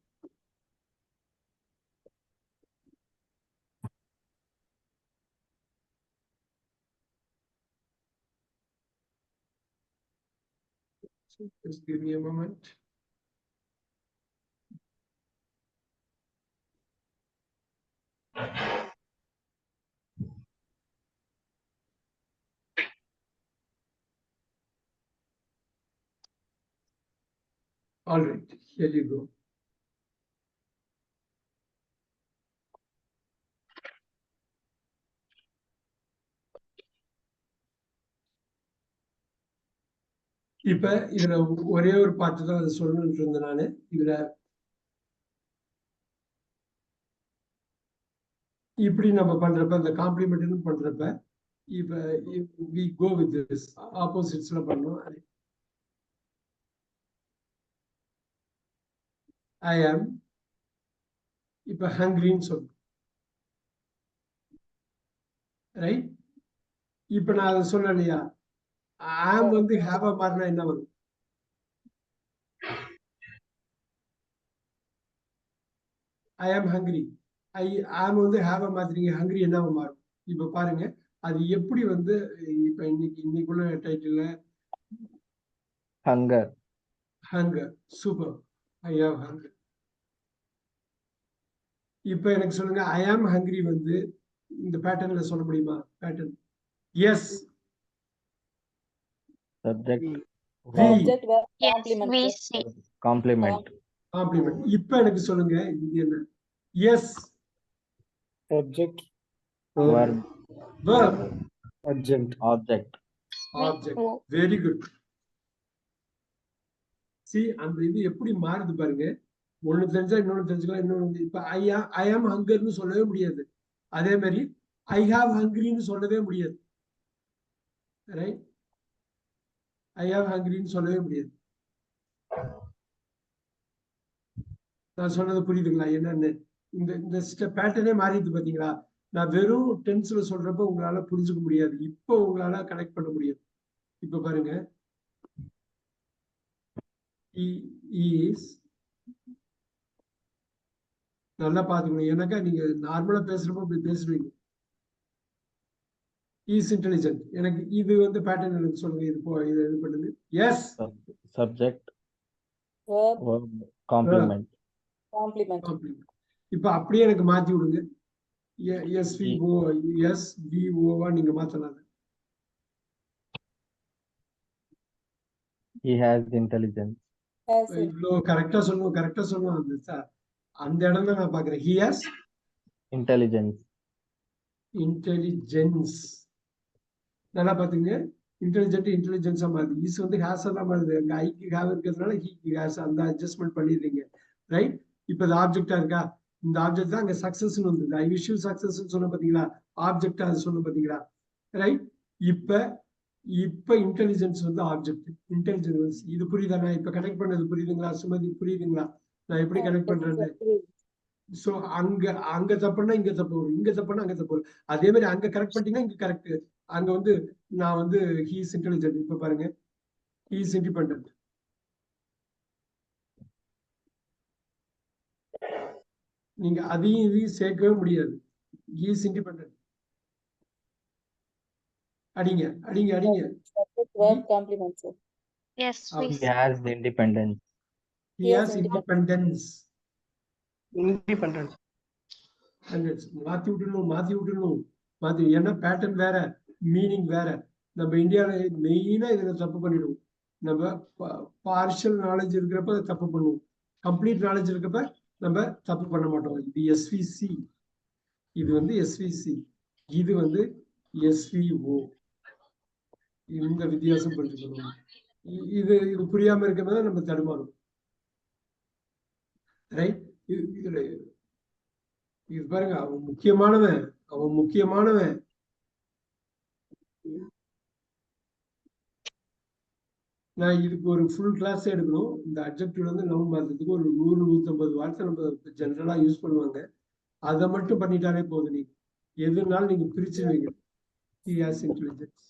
Just give me a moment. All right, here you go. இப்ப இதுல ஒரே ஒரு பாட்டு தான் அதை சொல்லணும்னு இருந்தேன் நானு. இதுல இப்படி நம்ம பண்றப்ப இந்த காம்ப்ளிமெண்ட்னு பண்றப்ப இப்ப we go with this ஆப்போசிட்ஸ்ல பண்ணோம். I am இப்ப ஹங்கிரின்னு சொல்றோம், ரைட்? இப்ப நான் அதை சொன்னேன் இல்லையா, ஆம் வந்து ஹேவ் அ மாறினா என்ன வரும்? ஐ ஆம் ஹங்கிரி. ஆம் வந்து ஹேவ் அ மாத்திரீங்க, ஹங்கிரி என்னவா மாறும்? இப்ப பாருங்க அது எப்படி வந்து இப்ப இன்னைக்குள்ள டைட்டில்ல
hunger.
Hunger. Super. I have hunger. இப்ப எனக்கு சொல்லுங்க, ஐ ஆம் ஹங்கிரி வந்து இந்த பேட்டர்ன்ல சொல்ல முடியுமா? Pattern yes.
Subject
V.
Subject verb
Yes,
complement
we
sir.
see.
Complement.
Complement. இப்ப எனக்கு சொல்லுங்க இது என்ன? Yes.
Subject,
verb,
verb.
adjunct.
object.
Object.
Oh,
very good. See அந்த இது எப்படி மாறுது பாருங்க. ஒண்ணு தெரிஞ்சா இன்னொன்னு தெரிஞ்சுக்கலாம். இன்னொன்னு இப்ப ஐ ஆம் ஹங்கர்னு சொல்லவே முடியாது. அதே மாதிரி ஐ ஹாவ் ஹங்கிரின்னு சொல்லவே முடியாது, ரைட்? ஐ ஹாவ் ஹங்கிரின்னு சொல்லவே முடியாது. நான் சொன்னது புரியுதுங்களா என்னன்னு? இந்த பேட்டர்னே மாறிடுது பாத்தீங்களா? நான் வெறும் டென்ஸ்ல சொல்றப்ப உங்களால புரிஞ்சுக்க முடியாது, இப்போ உங்களால கனெக்ட் பண்ண முடியும். இப்ப பாருங்க, he is, நல்லா பாத்துக்கணும், ஏன்னாக்கா நீங்க நார்மலா பேசுறப்ப இப்படி பேசுவீங்க. Is intelligent. எனக்கு இது வந்து பேட்டர்ன் எனக்கு சொல்லுங்க, இது இது பண்ணுங்க. Yes.
Subject
Verb
verb complement.
complement.
இப்ப அப்படியே எனக்கு மாத்தி விடுங்க. S V O, S V ஓவா நீங்க மாத்தலாம்.
he has intelligence.
Has it.
இவ்வளோ கரெக்டா சொல்லணும், கரெக்டா சொல்லணும். அந்த அந்த இடம் தான் நான் பாக்குறேன். He has
intelligence.
இன்டெலிஜென்ஸ். நல்லா பாத்துங்க, இன்டெலிஜென்ட் இன்டெலிஜென்ஸா மாறுது. இஸ் வந்து ஹேஸ் எல்லாம் மாறுது. அங்க ஐக்கு ஹேவ் இருக்கிறதுனால ஹி ஹேஸ் அந்த அட்ஜஸ்ட்மெண்ட் பண்ணிடுறீங்க, ரைட்? இப்ப இது ஆப்ஜெக்டா இருக்கா? இந்த ஆப்ஜெக்ட் தான் அங்க சக்சஸ்ன்னு வந்தது. ஐ விஷ் யூ சக்சஸ் சொன்ன பாத்தீங்களா? ஆப்ஜெக்டா அது சொன்ன பாத்தீங்களா, ரைட்? இப்ப இன்டெலிஜென்ஸ் வந்து ஆப்ஜெக்ட். இன்டெலிஜென்ஸ் இது புரியுதா? நான் இப்ப கனெக்ட் பண்ணது புரியுதுங்களா? சுமதி புரியுதுங்களா நான் எப்படி கனெக்ட் பண்றேன்னு? சோ அங்க தப்புன்னா இங்க தப்பு வரும், இங்க தப்புன்னா அங்க தப்பு வரும். அதே மாதிரி அங்க கரெக்ட் பண்ணிட்டீங்கன்னா இங்க கரெக்ட். அங்க வந்து நான் வந்து he is intelligent. இப்ப பாருங்க, he is independent. நீங்க அதையும் இதையும் சேர்க்கவே முடியாது. he is independent. அடிங்க அடிங்க அடிங்க.
Subject verb complement sir.
yes, we
he
see.
has independence.
he has independence.
independent.
மாத்தி விட்டுணும். ஏன்னா பேட்டர்ன் வேற, மீனிங் வேற. நம்ம இந்தியாவில மெயினா இதுல தப்பு பண்ணிடுவோம். நம்ம பார்ஷியல் நாலேஜ் இருக்கிறப்ப தப்பு பண்ணுவோம், கம்ப்ளீட் நாலேஜ் இருக்கப்ப நம்ம தப்பு பண்ண மாட்டோம். இது எஸ்விசி, இது வந்து எஸ்விசி, இது வந்து எஸ்விஓ. இந்த வித்தியாசம் புரிஞ்சுக்கணும். இது புரியாம இருக்கிறத நம்ம தடுமாறும், ரைட்? இது பாருங்க, அவன் முக்கியமானவன். நான் இதுக்கு ஒரு ஃபுல் கிளாஸ் எடுக்கணும். இந்த அட்ஜெக்டிவ்ல இருந்து நவுன் மாத்துறதுக்கு ஒரு 100-150 வார்த்தை நம்ம ஜெனரலா யூஸ் பண்ணுவாங்க. அதை மட்டும் பண்ணிட்டாலே போதும். நீங்க எதுனாலும் நீங்க பிரிச்சிருவீங்க. he has intelligence.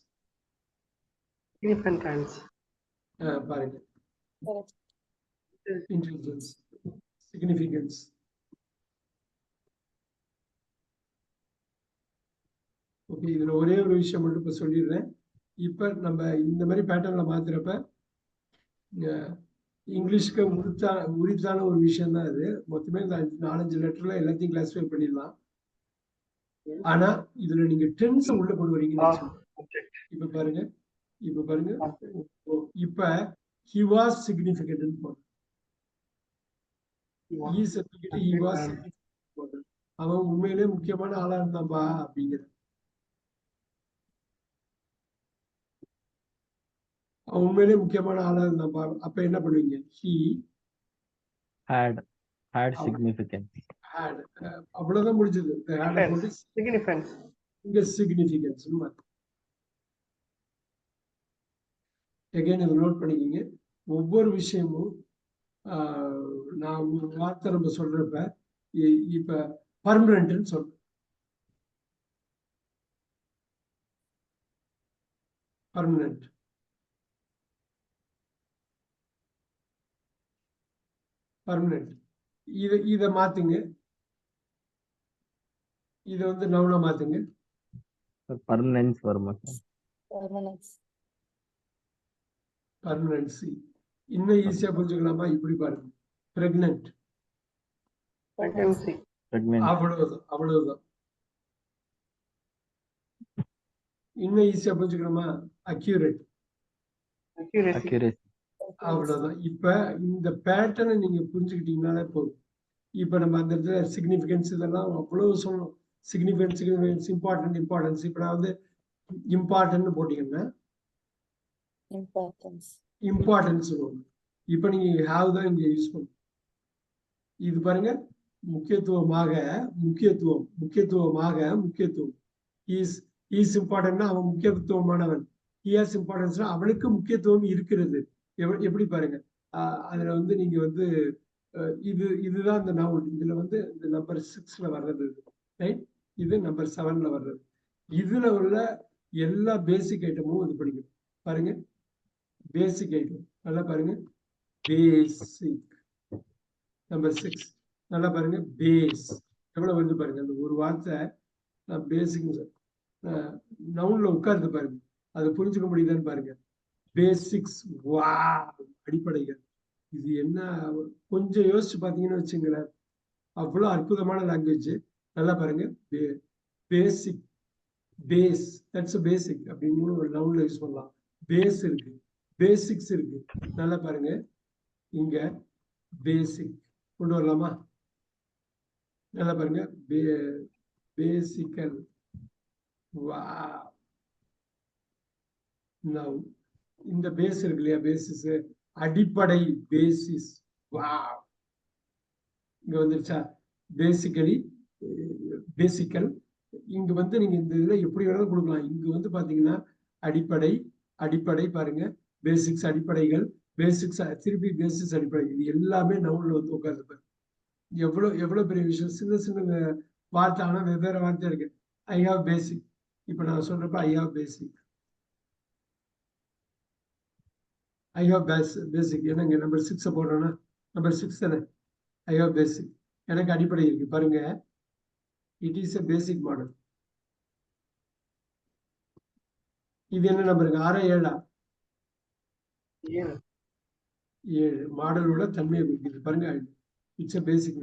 Independence.
பாருங்க,
Correct.
Intelligence, significance. ஓகே, இதுல ஒரே ஒரு விஷயம் மட்டும் இப்ப சொல்லிடுறேன். இப்ப நம்ம இந்த மாதிரி பேட்டர்ன்ல மாத்துறப்ப இங்கிலீஷ்க்கு உரித்தான ஒரு விஷயம் தான் அது. மொத்தமே இந்த 4-5 லெட்டர்ல எல்லாத்தையும் கிளாஸிஃபை பண்ணிடலாம். ஆனா இதுல நீங்க டென்ஸ் உள்ள கொண்டு வரீங்கன்னு இப்ப பாருங்க இப்ப he was significant போடுறேன். he was significant போடுறேன். அவன் உண்மையிலே முக்கியமான ஆளா இருந்தான்பா அப்படிங்கிற அவன் உண்மையிலே முக்கியமான ஆளா இருந்தான்பா. அப்ப என்ன பண்ணுவீங்க? he
had
Oh.
significance.
had அவ்வளவுதான் முடிஞ்சது.
Significance.
இங்க significance again இதை நோட் பண்ணிக்கிங்க. ஒவ்வொரு விஷயமும் நான் ஒரு வார்த்தை நம்ம சொல்றப்ப இப்ப பர்மனன்ட்னு சொல்றேன். பர்மனன்ட் இத மாத்துங்க. இத வந்து நவுனா மாத்துங்க.
Permanence வருமா?
பர்மனன்சி இன்னும் ஈஸியா புரிஞ்சுக்கலாமா? இப்படி பாருங்க. Pregnant
Pregnancy.
அவ்வளவுதான். இன்னும் ஈஸியா புரிஞ்சுக்கலாமா? Accurate
Accuracy.
அவ்வளவுதான். இப்ப இந்த பேட்டர்னை நீங்க புரிஞ்சுக்கிட்டீங்கனாலே போதும். இப்ப நம்ம அந்த இடத்துல சிக்னிபிகன்ஸ் இதெல்லாம் அவ்வளவு சொல்லணும். Significance importance. இப்ப நான் வந்து இம்பார்ட்டன்ட் போட்டீங்கன்னா இம்பார்ட்டன்ஸ் சொல்லுவாங்க. இப்ப நீங்க ஹாவ் தான் இங்க யூஸ் பண்ணும். இது பாருங்க, முக்கியத்துவம் இஸ் இம்பார்ட்டன்ட்னா அவன் முக்கியத்துவமானவன். ஹியர்ஸ் இம்பார்ட்டன்ஸ்னா அவனுக்கு முக்கியத்துவம் இருக்கிறது. எப்படி பாருங்க, அதுல வந்து நீங்க வந்து இதுதான் இந்த நவுன். இதுல வந்து இந்த நம்பர் 6ல வர்றது ரைட், இது நம்பர் 7ல வர்றது. இதுல உள்ள எல்லா பேசிக் ஐட்டமும் இது படிக்கணும். பாருங்க பேசிக் ஐட்டம் நல்லா பாருங்க. பேசிக் நம்பர் 6 நல்லா பாருங்க. பேஸ் எவ்வளவு வருது பாருங்க. அந்த ஒரு வார்த்தை பேசிக் நவுன்ல உட்கார்ந்து பாருங்க, அதை புரிஞ்சுக்க முடியுதான்னு பாருங்க. பேசிக்ஸ், வா, அடிப்படைகள். இது என்ன கொஞ்சம் யோசிச்சு பார்த்தீங்கன்னு வச்சுங்களேன், அவ்வளோ அற்புதமான லாங்குவேஜ். நல்லா பாருங்க. பேசிக், பேஸ், தட்ஸ் பேசிக் அப்படின்னு ஒரு நவுன்ல யூஸ் பண்ணலாம். பேஸ் இருக்கு, பேசிக்ஸ் இருக்கு. நல்லா பாருங்க, இங்க பேசிக் கொண்டு வரலாமா? நல்லா பாருங்க. பேசிக்கல், வா. நவ் இந்த பேஸ் இருக்கு இல்லையா, பேசிஸ், அடிப்படை, பேசிஸ், வா. இங்க வந்துருச்சா? Basically, physical. இங்க வந்து நீங்க இந்த இதுல எப்படி வேணாலும் கொடுக்கலாம். இங்க வந்து பாத்தீங்கன்னா அடிப்படை பாருங்க, பேசிக்ஸ் அடிப்படைகள், பேசிக்ஸ் திருப்பி பேசிக்ஸ் அடிப்படை. இது எல்லாமே நவுன்ல வந்து உட்கார்ந்து எவ்வளவு பெரிய விஷயம். சின்ன வார்த்தை, ஆனா வெவ்வேறு வார்த்தை இருக்கு. ஐ ஹாவ் பேசிக். இப்ப நான் சொல்றப்ப I have basic, I have பேசிக். ஏன்னா இங்க நம்பர் 6 போடுறோம்னா நம்பர் 6 தானே. ஐ ஹாவ் பேசிக், எனக்கு அடிப்படை இருக்கு பாருங்க. It is a basic model. இது என்ன நம்பருங்க? 6 7 7 மாடலோட தன்மையை குறிக்கிறது பாருங்க. It's a basic.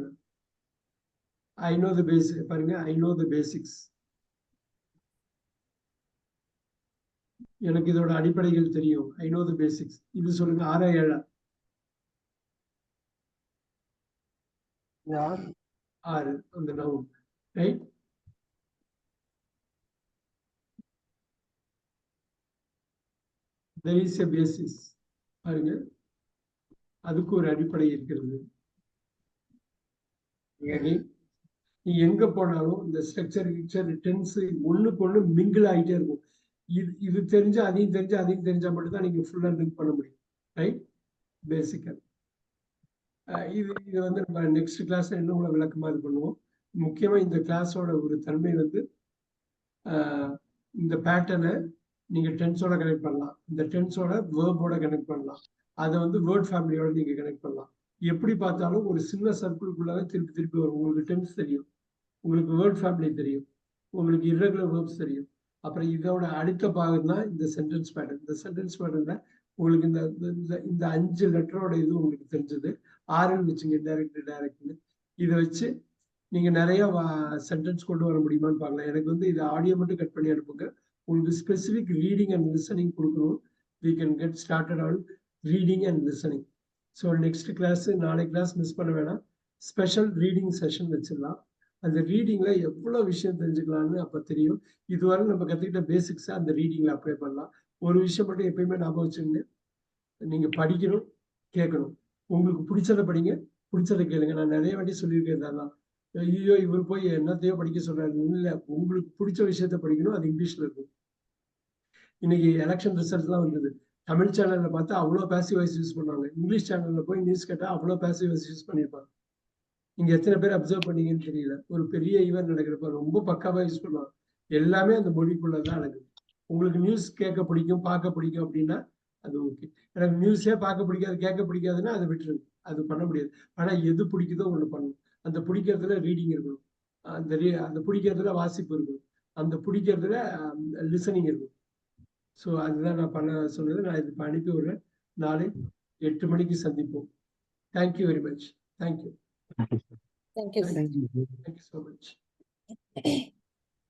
I know த பேசிக் பாருங்க. ஐ நோ த பேசிக்ஸ், எனக்கு இதோட அடிப்படைகள் தெரியும். I know the basics. இது சொல்லுங்க 6 7 6 அந்த noun right. there is a basis பாருங்க, அதுக்கு ஒரு அடிப்படை இருக்கிறது. நீ எங்க போனாலும் இந்த ஸ்ட்ரக்சர் டென்ஸ் ஒண்ணுக்கு ஒண்ணு மிங்கிள் ஆகிட்டே இருக்கும். இது தெரிஞ்சா அதையும் தெரிஞ்சா மட்டும்தான் நீங்க ஃபுல்லா லிங்க் பண்ண முடியும் ரைட். பேசிக்கல். இது வந்து நம்ம நெக்ஸ்ட் கிளாஸ்ல இன்னும் உங்களை விளக்கமா இது பண்ணுவோம். முக்கியமா இந்த கிளாஸோட ஒரு தன்மை வந்து இந்த பேட்டர்னை நீங்க டென்ஸோட கனெக்ட் பண்ணலாம், இந்த டென்ஸோட வேர்போட கனெக்ட் பண்ணலாம், அதை வந்து வேர்ட் ஃபேமிலியோட நீங்க கனெக்ட் பண்ணலாம். எப்படி பார்த்தாலும் ஒரு சின்ன சர்க்கிள்குள்ளதான் திருப்பி வரும். உங்களுக்கு டென்ஸ் தெரியும், உங்களுக்கு வேர்ட் ஃபேமிலி தெரியும், உங்களுக்கு irregular verbs தெரியும். அப்புறம் இதோட அடுத்த பாகம் தான் இந்த சென்டென்ஸ் பேட்டர்ன். இந்த சென்டென்ஸ் பேட்டர்ல உங்களுக்கு இந்த 5 லெட்டரோட இது உங்களுக்கு தெரிஞ்சது. ஆர்எல் வச்சுங்க, டைரக்ட்னு. இதை வச்சு நீங்க நிறைய சென்டென்ஸ் கொண்டு வர முடியுமான்னு பார்க்கலாம். எனக்கு இது ஆடியோ மட்டும் கட் பண்ணி அனுப்புங்க. உங்களுக்கு ஸ்பெசிபிக் ரீடிங் அண்ட் லிசனிங் கொடுக்கணும். we can get started on reading and listening. So next class, நாளை கிளாஸ் மிஸ் பண்ண வேணாம். ஸ்பெஷல் ரீடிங் செஷன் வச்சிடலாம். அந்த ரீடிங்ல எவ்வளோ விஷயம் தெரிஞ்சுக்கலாம்னு அப்போ தெரியும். இதுவரை நம்ம கற்றுக்கிட்ட பேசிக்ஸை அந்த ரீடிங்ல அப்ளை பண்ணலாம். ஒரு விஷயம் மட்டும் எப்பயுமே ஞாபகம் வச்சுங்க, நீங்க படிக்கணும், கேட்கணும். உங்களுக்கு பிடிச்சதை படிங்க, பிடிச்சதை கேளுங்க. நான் நிறைய வாட்டி சொல்லியிருக்கேன். அதெல்லாம் ஐயோ இவர் போய் என்னத்தையோ படிக்க சொல்றாரு. இல்லை, உங்களுக்கு பிடிச்ச விஷயத்த படிக்கணும். அது இங்கிலீஷ்ல இருக்கும். இன்னைக்கு எலெக்ஷன் ரிசல்ட்லாம் வந்தது. தமிழ் சேனல்ல பார்த்தா அவ்வளோ பேசிவ் வாய்ஸ் யூஸ் பண்ணுவாங்க. இங்கிலீஷ் சேனல்ல போய் நியூஸ் கேட்டா அவ்வளோ பேசிவ் வாய்ஸ் யூஸ் பண்ணியிருப்பாங்க. நீங்க எத்தனை பேர் அப்சர்வ் பண்ணீங்கன்னு தெரியல. ஒரு பெரிய ஈவென்ட் நடக்கிறப்ப ரொம்ப பக்காவா யூஸ் பண்ணுவாங்க. எல்லாமே அந்த மொழிக்குள்ளதான் நடக்குது. உங்களுக்கு நியூஸ் கேட்க பிடிக்கும், பார்க்க பிடிக்கும் அப்படின்னா அது ஓகே. எனக்கு நியூஸே பார்க்க பிடிக்காது, கேட்க பிடிக்காதுன்னா அதை விட்டுருங்க. அது பண்ண முடியாது. ஆனா எது பிடிக்குதோ ஒண்ணு பண்ணணும். அந்த பிடிக்கிறதுல ரீடிங் இருக்கணும். அந்த பிடிக்கிறதுல வாசிப்பு இருக்கணும். அந்த பிடிக்கிறதுல லிசனிங் இருக்கணும். ஸோ அதுதான் நான் பண்ண சொன்னது. நான் இது அனுப்பி விடுறேன். நாளை 8 மணிக்கு சந்திப்போம். Thank you very much. Thank you.
Thank you.
Thank you so much.